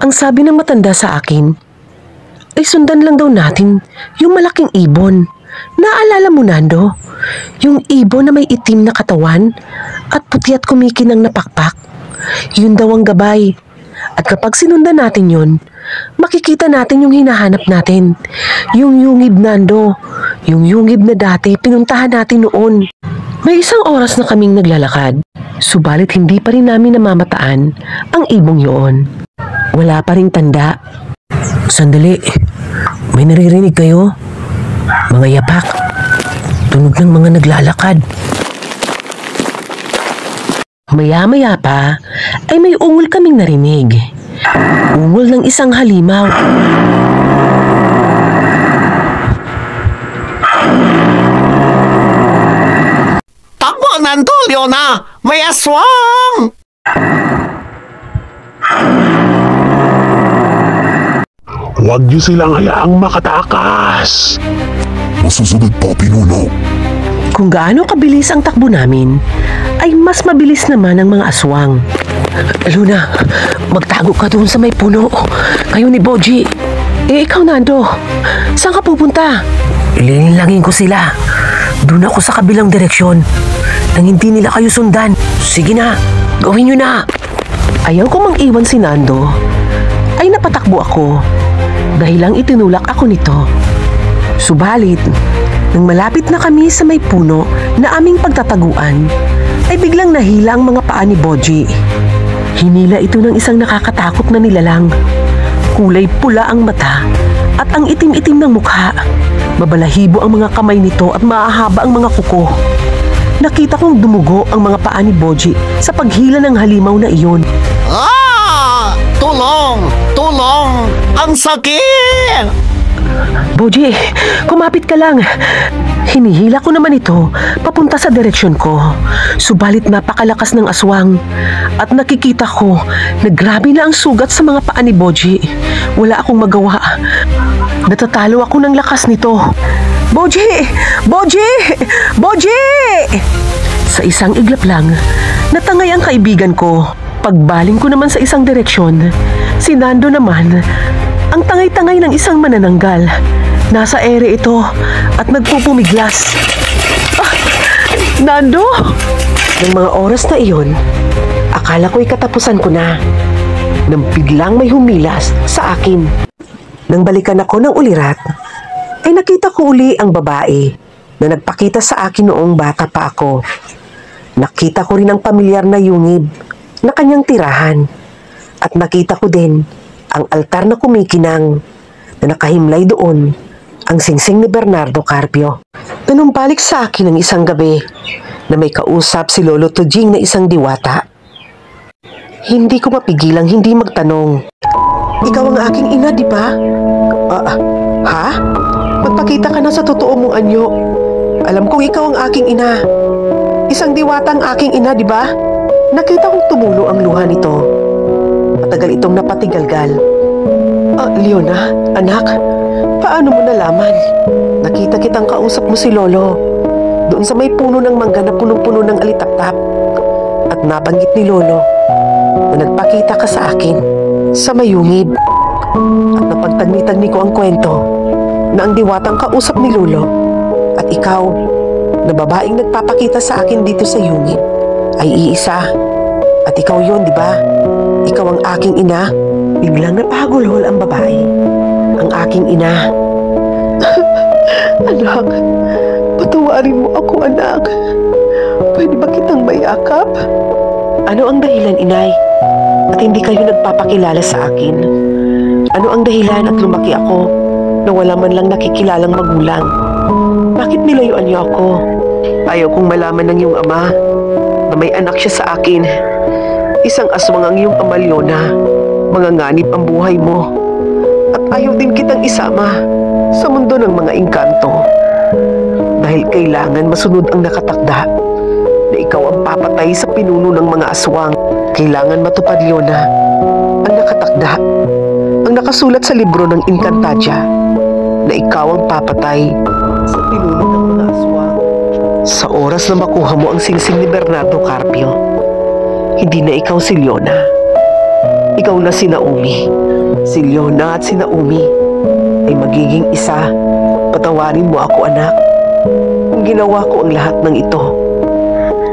Ang sabi ng matanda sa akin, ay sundan lang daw natin yung malaking ibon. Naalala mo, Nando? Yung ibon na may itim na katawan at puti at kumikinang napakpak. Yun daw ang gabay. At kapag sinundan natin yun, makikita natin yung hinahanap natin. Yung yungib, Nando. Yung yungib na dati pinuntahan natin noon. May isang oras na kaming naglalakad. Subalit hindi pa rin namin namamataan ang ibong yun. Wala pa ring tanda. Sandali, may naririnig kayo? Mga yapak. Tunog ng mga naglalakad. Maya-maya pa ay may ungol kaming narinig. Ungol ng isang halimaw. Takbo, Nando, Leona. May aswang! Huwag niyo silang hayaang makatakas. Masusunod po, Pinuno. Kung gaano kabilis ang takbo namin, ay mas mabilis naman ang mga aswang. Luna, magtago ka doon sa may puno. Kayo ni Boji. Ikaw, Nando, saan ka pupunta? Ilinlangin ko sila. Doon ako sa kabilang direksyon. Nang hindi nila kayo sundan. Sige na, gawin nyo na. Ayaw ko mang iwan si Nando, ay napatakbo ako. Dahilang itinulak ako nito. Subalit, nang malapit na kami sa may puno na aming pagtataguan, ay biglang nahila ang mga paa ni Boji. Hinila ito ng isang nakakatakot na nilalang. Kulay pula ang mata at ang itim-itim ng mukha. Mabalahibo ang mga kamay nito at maahaba ang mga kuko. Nakita kong dumugo ang mga paa ni Boji sa paghila ng halimaw na iyon. Ah! Tulong! Tulong! Ang sakit! Boji, kumapit ka lang. Hinihila ko naman ito papunta sa direksyon ko. Subalit napakalakas ng aswang. At nakikita ko na grabe na ang sugat sa mga paa ni Boji. Wala akong magawa. Natatalo ako ng lakas nito. Boji! Boji! Boji! Sa isang iglap lang, natangay ang kaibigan ko. Pagbaling ko naman sa isang direksyon, si Nando naman, ang tangay-tangay ng isang manananggal. Nasa ere ito at nagpupumiglas. Ah, Nando! Ng mga oras na iyon, akala ko'y katapusan ko na. Nang biglang may humilas sa akin. Nang balikan ako ng ulirat, ay nakita ko uli ang babae na nagpakita sa akin noong bata pa ako. Nakita ko rin ang pamilyar na yungib na kanyang tirahan. At nakita ko din ang altar na kumikinang na nakahimlay doon ang singsing ni Bernardo Carpio. Nanumbalik sa akin ng isang gabi na may kausap si Lolo Tojing na isang diwata. Hindi ko mapigilang hindi magtanong. Ikaw ang aking ina, di ba? Ha? Magpakita ka na sa totoo mong anyo. Alam kong ikaw ang aking ina. Isang diwata ang aking ina, di ba? Nakita kong tumulo ang luha nito. Matagal itong napatigalgal. Leona, anak, paano mo nalaman? Nakita kitang kausap mo si Lolo. Doon sa may puno ng mangga na punong-puno ng alitaptap. At nabanggit ni Lolo na nagpakita ka sa akin sa mayungib. At napagtagni-tagni ko ang kwento na ang diwatang kausap ni Lolo at ikaw na babaeng nagpapakita sa akin dito sa yungib ay iisa. At ikaw yun, di ba? Ikaw ang aking ina. Biglang napahagulhol ang babae. Ang aking ina. Anak, patawarin mo ako, anak. Pwede ba kitang mayakap? Ano ang dahilan, inay? At hindi kayo nagpapakilala sa akin? Ano ang dahilan at lumaki ako na wala man lang nakikilalang magulang? Bakit nilayuan niyo ako? Ayaw kong malaman ng iyong ama na may anak siya sa akin. Isang aswang ang iyong ama, Leona. Manganganib ang buhay mo. At ayaw din kitang isama sa mundo ng mga engkanto. Dahil kailangan masunod ang nakatakda na ikaw ang papatay sa pinuno ng mga aswang. Kailangan matupad, Leona, ang nakatakda, ang nakasulat sa libro ng Encantadia, na ikaw ang papatay sa pinuno ng mga aswang. Sa oras na makuha mo ang singsing ni Bernardo Carpio, hindi na ikaw si Leona. Ikaw na si Naomi. Si Leona at si Naomi ay magiging isa. Patawarin mo ako, anak. Kung ginawa ko ang lahat ng ito,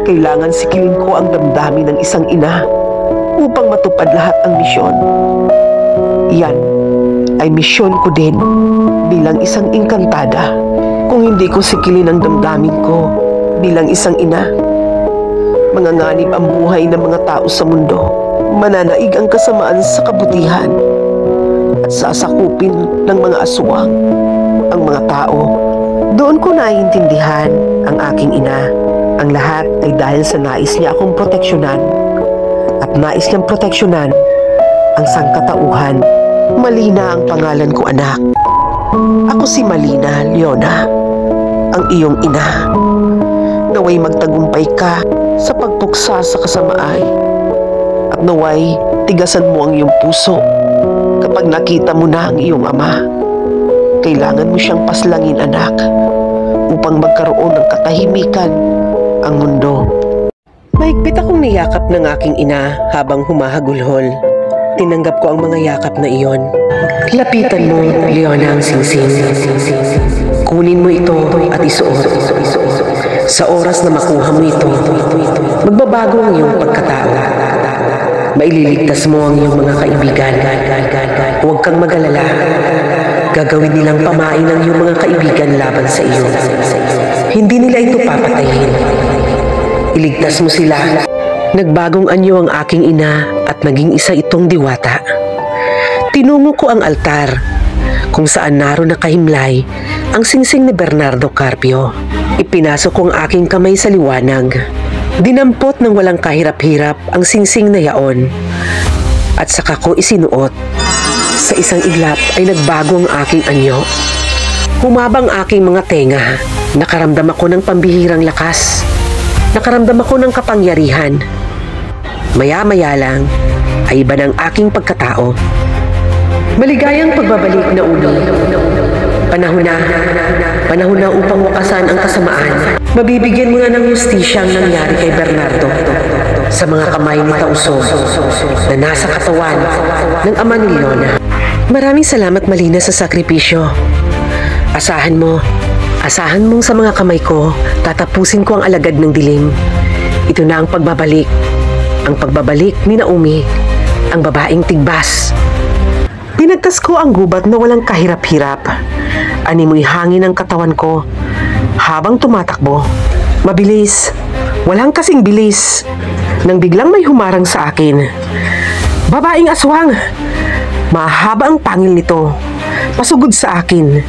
kailangan sikilin ko ang damdamin ng isang ina upang matupad lahat ang misyon. Iyan ay misyon ko din bilang isang engkantada. Kung hindi ko sikilin ang damdamin ko bilang isang ina, manganganib ang buhay ng mga tao sa mundo. Mananaig ang kasamaan sa kabutihan at sasakupin ng mga aswang ang mga tao. Doon ko naiintindihan ang aking ina. Ang lahat ay dahil sa nais niya akong proteksyonan at nais niyang proteksyonan ang sangkatauhan. Malina ang pangalan ko, anak. Ako si Malina, Leona, ang iyong ina. Naway magtagumpay ka sa pagpuksa sa kasamaan. At naway, tigasan mo ang iyong puso kapag nakita mo na ang iyong ama. Kailangan mo siyang paslangin, anak, upang magkaroon ng katahimikan ang mundo. Mahigpit akong niyakap ng aking ina habang humahagulhol. Tinanggap ko ang mga yakap na iyon. Lapitan mo, Leona, ang singsing. Kunin mo ito at isuot. Sa oras na makuha mo ito, magbabago ang iyong pagkatao. Maililigtas mo ang iyong mga kaibigan. Huwag kang mag-alala. Gagawin nilang pamain ang iyong mga kaibigan laban sa iyo. Hindi nila ito papatayin. Iligtas mo sila. Nagbagong anyo ang aking ina at naging isa itong diwata. Tinungo ko ang altar kung saan naroon nakahimlay ang singsing ni Bernardo Carpio. Ipinasok ko ang aking kamay sa liwanag. Dinampot ng walang kahirap-hirap ang singsing na yaon at saka ko isinuot. Sa isang iglap ay nagbago ang aking anyo. Humabang aking mga tenga. Nakaramdam ako ng pambihirang lakas. Nakaramdam ako ng kapangyarihan. Maya-maya lang ay iba ng aking pagkatao. Maligayang pagbabalik na uli. Panahon na upang wakasan ang kasamaan. Mabibigyan mo na ng hustisya ang nangyari kay Bernardo sa mga kamay ni Tausog na nasa katawan ng ama ni Leona. Maraming salamat, Malina, sa sakripisyo. Asahan mong sa mga kamay ko, tatapusin ko ang alagad ng dilim. Ito na ang pagbabalik ni Naomi, ang babaeng tigbas. Pinagtas ko ang gubat na walang kahirap-hirap. Animoy hangin ang katawan ko habang tumatakbo. Mabilis, walang kasing bilis. Nang biglang may humarang sa akin. Babaeng aswang! Mahaba ang pangil nito. Pasugod sa akin.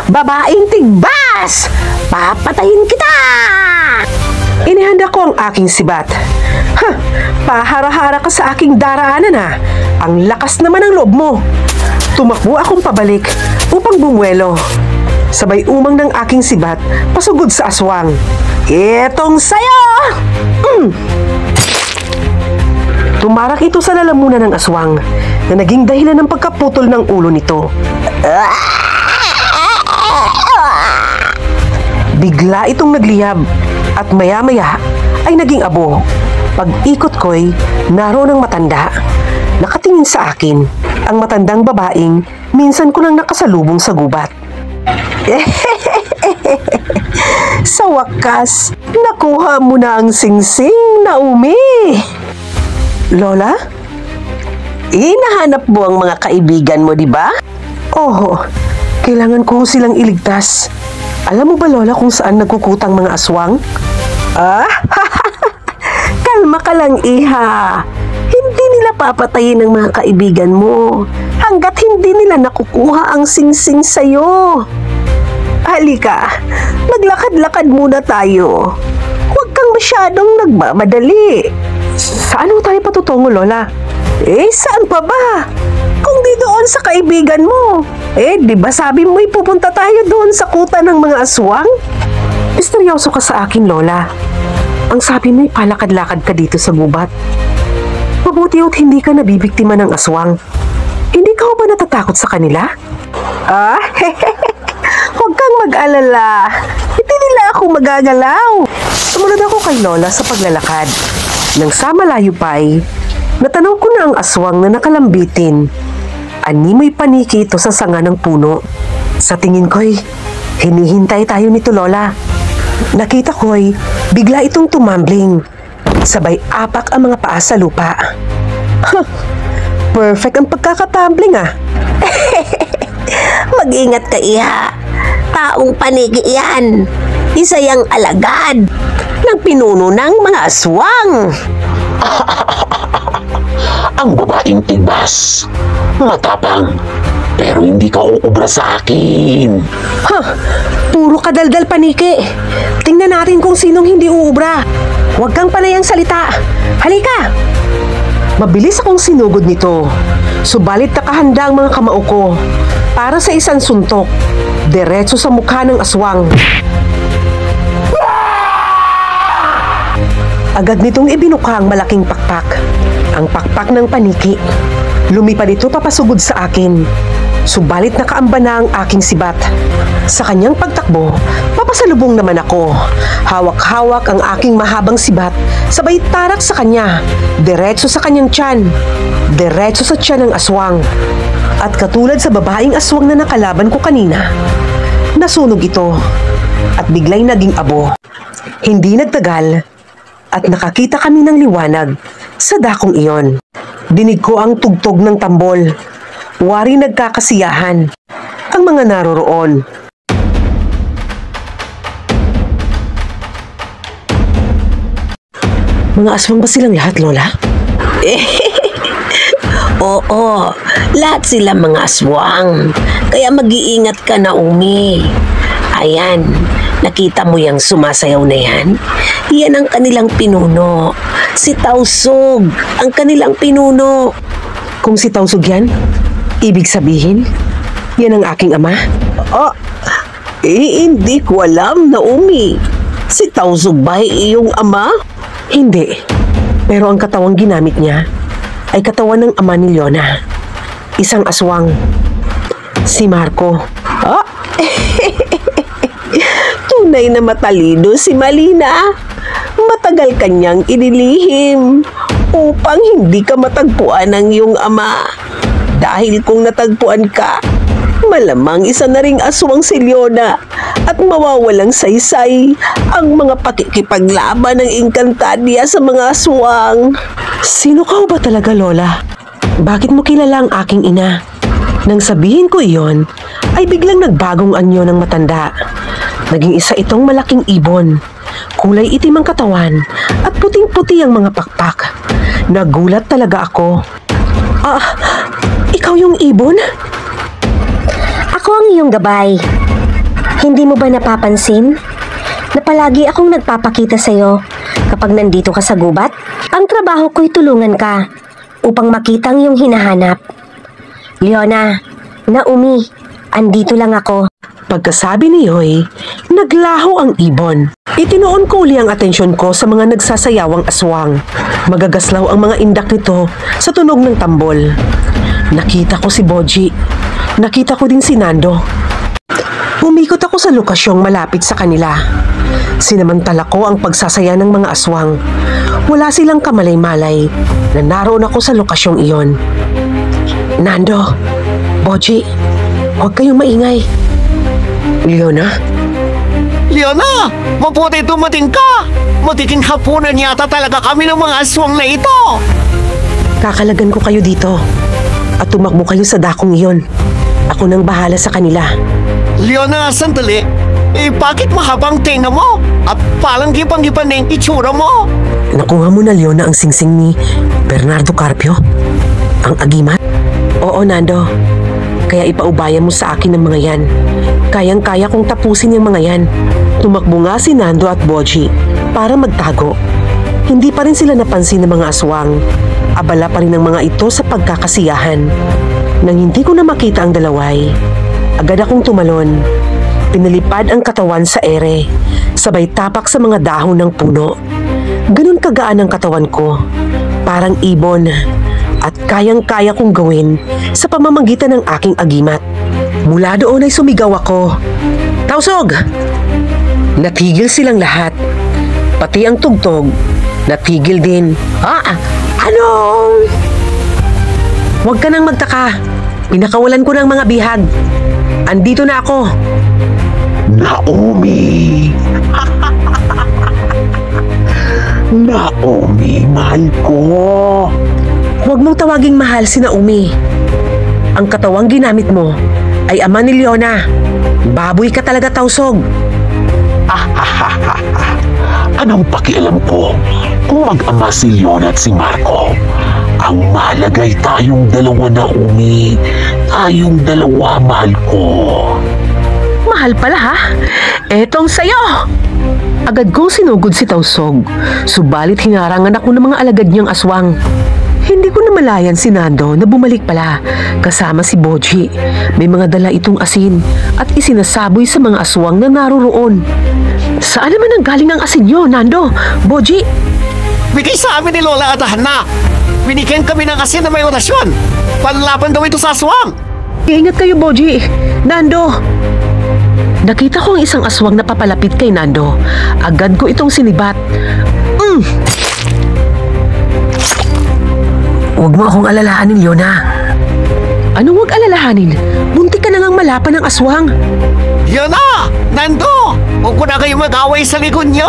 Babaeng tigbas! Papatayin kita! Inihanda ko ang aking sibat. Pahara-hara ka sa aking daraanan ha. Ang lakas naman ng loob mo. Tumakbo akong pabalik upang bumuelo. Sabay umang ng aking sibat pasugod sa aswang. Etong sayo! Tumarak ito sa lalamunan ng aswang na naging dahilan ng pagkaputol ng ulo nito. Bigla itong nagliyab at maya-maya ay naging abo. Pag-ikot ko'y naroon ang matanda. Nakatingin sa akin ang matandang babaeng minsan ko lang nakasalubong sa gubat. Sa wakas, nakuha mo na ang singsing, Naomi. Lola? Hinahanap mo ang mga kaibigan mo, di ba? Oo, kailangan ko silang iligtas. Alam mo ba, Lola, kung saan nagkukutang mga aswang? Kalma ka lang, Iha. Hindi nila papatayin ang mga kaibigan mo hanggat hindi nila nakukuha ang singsing sa'yo. Halika, maglakad-lakad muna tayo. Huwag kang masyadong nagmamadali. Saan mo tayo patutungo, Lola? Saan pa ba? Kung di doon sa kaibigan mo. Di ba sabi mo'y pupunta tayo doon sa kuta ng mga aswang? Misteryoso ka sa akin, Lola. Ang sabi mo'y palakad-lakad ka dito sa gubat. Mabuti o't hindi ka nabibiktima ng aswang. Hindi ka ba natatakot sa kanila? Huwag kang mag-alala. Hindi nila ako magagalaw. Sumunod ako kay Lola sa paglalakad. Nang sa malayo pa'y, natanong ko na ang aswang na nakalambitin. Animoy paniki ito sa sanga ng puno. Sa tingin ko'y, hinihintay tayo nito, Lola. Nakita ko'y, bigla itong tumambling. Sabay apak ang mga paa sa lupa. Perfect ang pagkakatumbling Mag-ingat ka, Iha. Taong paniki yan. Isa yang alagad ng pinuno ng mga aswang. Ang babaeng tigbas. Matapang. Pero hindi ka uubra sa akin. Puro kadaldal paniki. Tingnan natin kung sinong hindi uubra. Huwag kang panayang salita. Halika! Mabilis akong sinugod nito. Subalit nakahanda ang mga kamao ko para sa isang suntok. Diretso sa mukha ng aswang. Agad nitong ibinuka ang malaking pakpak. Ang pakpak ng paniki. Lumipad ito papasugod sa akin. Subalit nakaamba na ang aking sibat. Sa kanyang pagtakbo, papasalubong naman ako. Hawak-hawak ang aking mahabang sibat, sabay tarak sa kanya. Diretso sa kanyang tiyan. Diretso sa tiyan ng aswang. At katulad sa babaeng aswang na nakalaban ko kanina, nasunog ito at biglay naging abo. Hindi nagtagal at nakakita kami ng liwanag sa dakong iyon. Dinig ko ang tugtog ng tambol. Wari nagkakasiyahan ang mga naroroon. Mga aswang ba silang lahat, Lola? Oo, lahat sila mga aswang. Kaya mag-iingat ka, Naomi. Ayan, nakita mo yung sumasayaw na yan? Yan ang kanilang pinuno. Si Tausug, ang kanilang pinuno. Kung si Tausug yan, ibig sabihin, yan ang aking ama? Hindi ko alam, Naomi. Si Tausug ba ay iyong ama? Hindi. Pero ang katawang ginamit niya ay katawan ng ama ni Leona. Isang aswang. Si Marco. Tunay na matalino si Malina. Matagal kanyang inilihim upang hindi ka matagpuan ng iyong ama. Dahil kung natagpuan ka, malamang isa na ring aswang si Leona at mawawalang saysay ang mga pakikipaglaban ng Encantadia sa mga aswang. Sino ka ba talaga, Lola? Bakit mo kilala ang aking ina? Nang sabihin ko iyon, ay biglang nagbagong anyo ng matanda. Naging isa itong malaking ibon. Kulay itim ang katawan at puting-puti ang mga pakpak. Nagulat talaga ako. Ikaw yung ibon? Ako ang iyong gabay. Hindi mo ba napapansin na palagi akong nagpapakita sa'yo kapag nandito ka sa gubat? Ang trabaho ko'y tulungan ka upang makita ang iyong hinahanap. Leona, Naomi, andito lang ako. Pagkasabi ni Yoy, naglaho ang ibon. Itinoon ko uli ang atensyon ko sa mga nagsasayawang aswang. Magagaslaw ang mga indak nito sa tunog ng tambol. Nakita ko si Boji. Nakita ko din si Nando. Umikot ako sa lokasyong malapit sa kanila. Sinamantala ko ang pagsasaya ng mga aswang. Wala silang kamalay-malay na naroon ako sa lokasyong iyon. Nando, Boji, huwag kayong maingay. Leona? Leona, mabuti dumating ka! Matiking hapunan yata talaga kami ng mga aswang na ito! Kakalagan ko kayo dito at tumakbo kayo sa dakong iyon. Ako nang bahala sa kanila. Leona, sandali! Bakit mahabang tenga mo? At palang gipang-gipan na yung itsura mo? Nakuha mo na, Leona, ang singsing ni Bernardo Carpio? Ang agimat? Oo, Nando. Kaya ipaubayan mo sa akin ang mga yan. Kayang-kaya kong tapusin yung mga yan. Tumakbo nga si Nando at Boji para magtago. Hindi pa rin sila napansin ng mga aswang. Abala pa rin ang mga ito sa pagkakasiyahan. Nang hindi ko na makita ang dalaway, agad akong tumalon. Pinalipad ang katawan sa ere, sabay tapak sa mga dahon ng puno. Ganun kagaan ang katawan ko, parang ibon, at kayang-kaya kong gawin sa pamamagitan ng aking agimat. Mula doon ay sumigaw ako, "Tausog!" Natigil silang lahat, pati ang tugtog, natigil din. Ano? Huwag ka nang magtaka, pinakawalan ko ng mga bihag. Andito na ako. Naomi! Naomi, mahal ko! Huwag mong tawaging mahal si Naomi. Ang katawang ginamit mo ay ama ni Leona. Baboy ka talaga, Tausog. Anong pakialam ko kung mag-ama si Leona at si Marco? Ang mahalaga ay tayong dalawa, Naomi. Tayong dalawa, mahal ko. Mahal pala, ha? Etong sayo! Agad kong sinugod si Tausog, subalit hinarangan ako ng mga alagad niyang aswang. Hindi ko namalayan si Nando na bumalik pala kasama si Boji. May mga dala itong asin at isinasaboy sa mga aswang na naroroon. Saan naman ang galing ang asin niyo, Nando? Boji? Bigay sa amin ni Lola at Hana. Binigyan kami ng asin na may orasyon. Panlaban daw ito sa aswang. Iingat kayo, Boji. Nando! Nakita ko ang isang aswang na papalapit kay Nando. Agad ko itong sinibat. Huwag mo akong alalahanin, Leona. Anong huwag alalahanin? Buntik ka na ngang malapan ng aswang. Leona! Nando! Huwag ko na kayo mag-away sa likod niyo!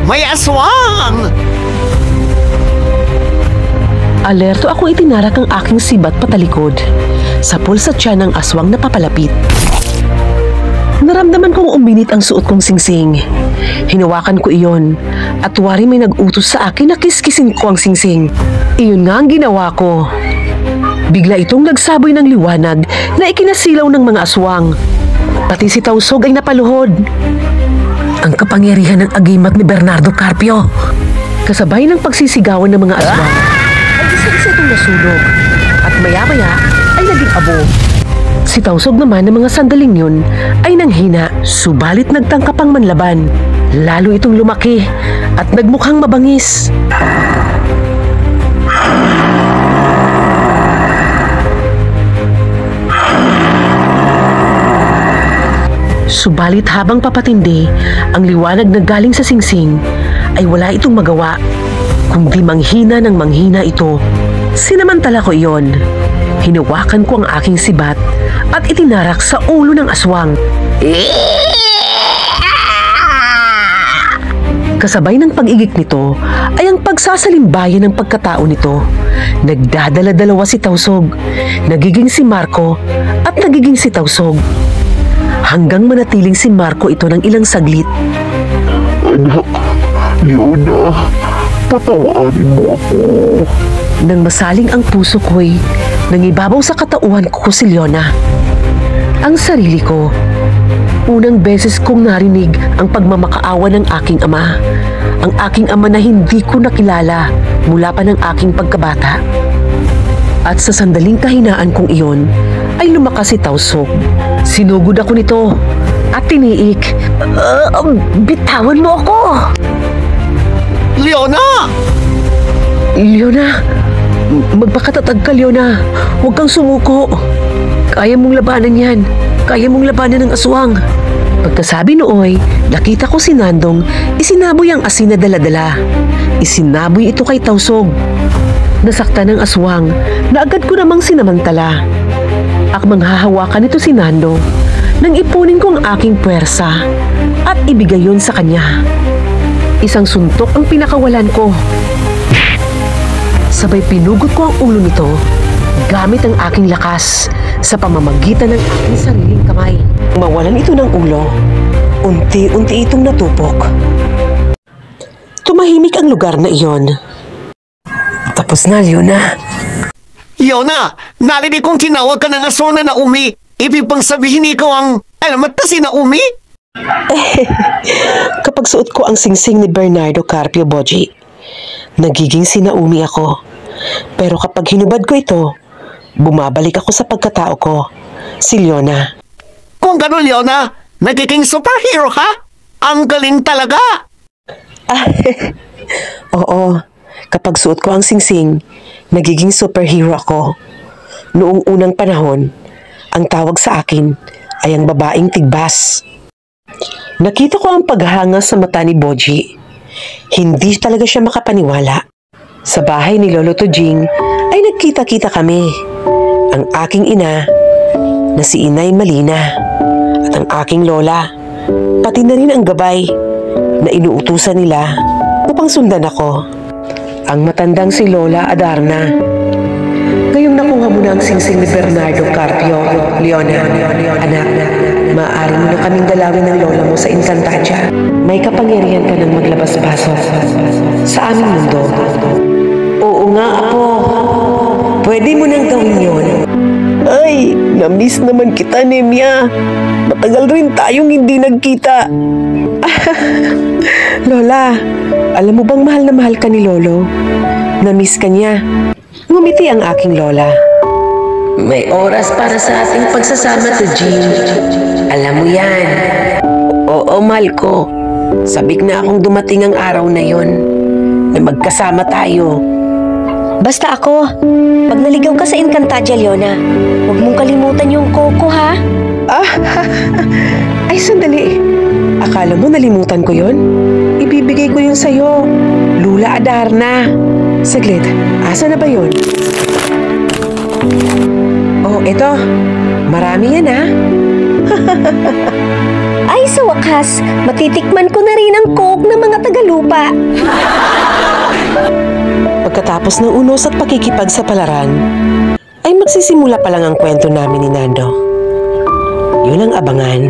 May aswang! Alerto akong itinarak ang aking sibat patalikod. Sapol sa tiyan ng aswang na papalapit. Naramdaman kong uminit ang suot kong singsing. Hinawakan ko iyon at wari may nag-utos sa akin na kiskisin ko ang singsing. Iyon nga ang ginawa ko. Bigla itong nagsaboy ng liwanag na ikinasilaw ng mga aswang. Pati si Tausog ay napaluhod. Ang kapangyarihan ng agimat ni Bernardo Carpio. Kasabay ng pagsisigawan ng mga aswang, ay isa-isa itong nasunog. At maya-maya ay naging abo. Si Tausog naman ng mga sandaling yun ay nanghina, subalit nagtangka pang manlaban. Lalo itong lumaki at nagmukhang mabangis. Subalit habang papatindi, ang liwanag na galing sa singsing ay wala itong magawa, kundi manghina ng manghina ito. Sinamantala ko iyon. Hinawakan ko ang aking sibat at itinarak sa ulo ng aswang. Kasabay ng pag-igik nito ay ang pagsasalimbayan ng pagkatao nito. Nagdadala-dalawa si Tausog, nagiging si Marco at nagiging si Tausog. Hanggang manatiling si Marco ito ng ilang saglit. Anak, Leona, patawarin mo ako. Nang masaling ang puso ko'y nangibabaw sa katauhan ko si Leona. Ang sarili ko Unang beses kong narinig ang pagmamakaawa ng aking ama. Ang aking ama na hindi ko nakilala mula pa ng aking pagkabata. At sa sandaling kahinaan kong iyon, ay lumakas si Tausok. Sinugod ako nito at tiniik. Bitawan mo ako! Leona! Leona! Magpakatatag ka, Leona. Huwag kang sumuko. Kaya mong labanan yan. Kaya mong labanan ng aswang. Pagkasabi nooy, nakita ko si Nandong isinaboy ang asin na dala-dala. Isinaboy ito kay Tausog. Nasaktan ng aswang na agad ko namang sinamantala. Akmang hahawakan nito si Nando nang ipunin ko ang aking puwersa at ibigay yon sa kanya. Isang suntok ang pinakawalan ko. Sabay pinugot ko ang ulo nito gamit ang aking lakas sa pamamagitan ng aking sariling kamay. Mawalan ito ng ulo, unti-unti itong natupok. Tumahimik ang lugar na iyon. Tapos na, Leona. Leona, narinig kong tinawag ka ng aswang na Naomi. Ibig bang sabihin ikaw ang alamat na si Naomi? Kapag suot ko ang singsing ni Bernardo Carpio Boji, nagiging si Naomi ako. Pero kapag hinubad ko ito, bumabalik ako sa pagkatao ko, si Leona. Kung gano'n, Leona, nagiging superhero ka? Ang galing talaga! Oo, kapag suot ko ang singsing, nagiging superhero ako. Noong unang panahon, ang tawag sa akin ay ang babaeng tigbas. Nakita ko ang paghanga sa mata ni Boji. Hindi talaga siya makapaniwala. Sa bahay ni Lolo Tojing ay nagkita-kita kami. Ang aking ina na si Inay Malina at ang aking lola, pati na rin ang gabay na inuutusan nila upang sundan ako. Ang matandang si Lola Adarna. Ngayong nakuha mo na ang singsing ni Bernardo Carpio, Leona. Anak, maaari mo na kaming dalawin ng lola mo sa Encantadia. May kapangyarihan ka ng maglabas-pasok sa aming mundo. Oo nga, Apo. Pwede mo nang gawin yon. Ay, na-miss naman kita, Nemya. Matagal rin tayong hindi nagkita. Lola, alam mo bang mahal na mahal ka ni Lolo? Na-miss ka niya. Ngumiti ang aking lola. May oras para sa ating pagsasama to Jean. Alam mo yan. Oo, mahal ko. Sabik na akong dumating ang araw na yon na magkasama tayo. Basta ako, pag naligaw ka sa Encantadia, Leona, huwag mong kalimutan yung Coco, ha? Ay, sandali. Akala mo nalimutan ko yon? Ibibigay ko yun sa'yo. Lula Adarna. Saglit, asa na ba yun? Oh, eto. Marami yan, ha? Ay, sa wakas, matitikman ko na rin ang Coke ng mga tagalupa. Pagkatapos ng unos at pakikipagsapalaran, ay magsisimula pa lang ang kwento namin ni Nando. Yun ang abangan.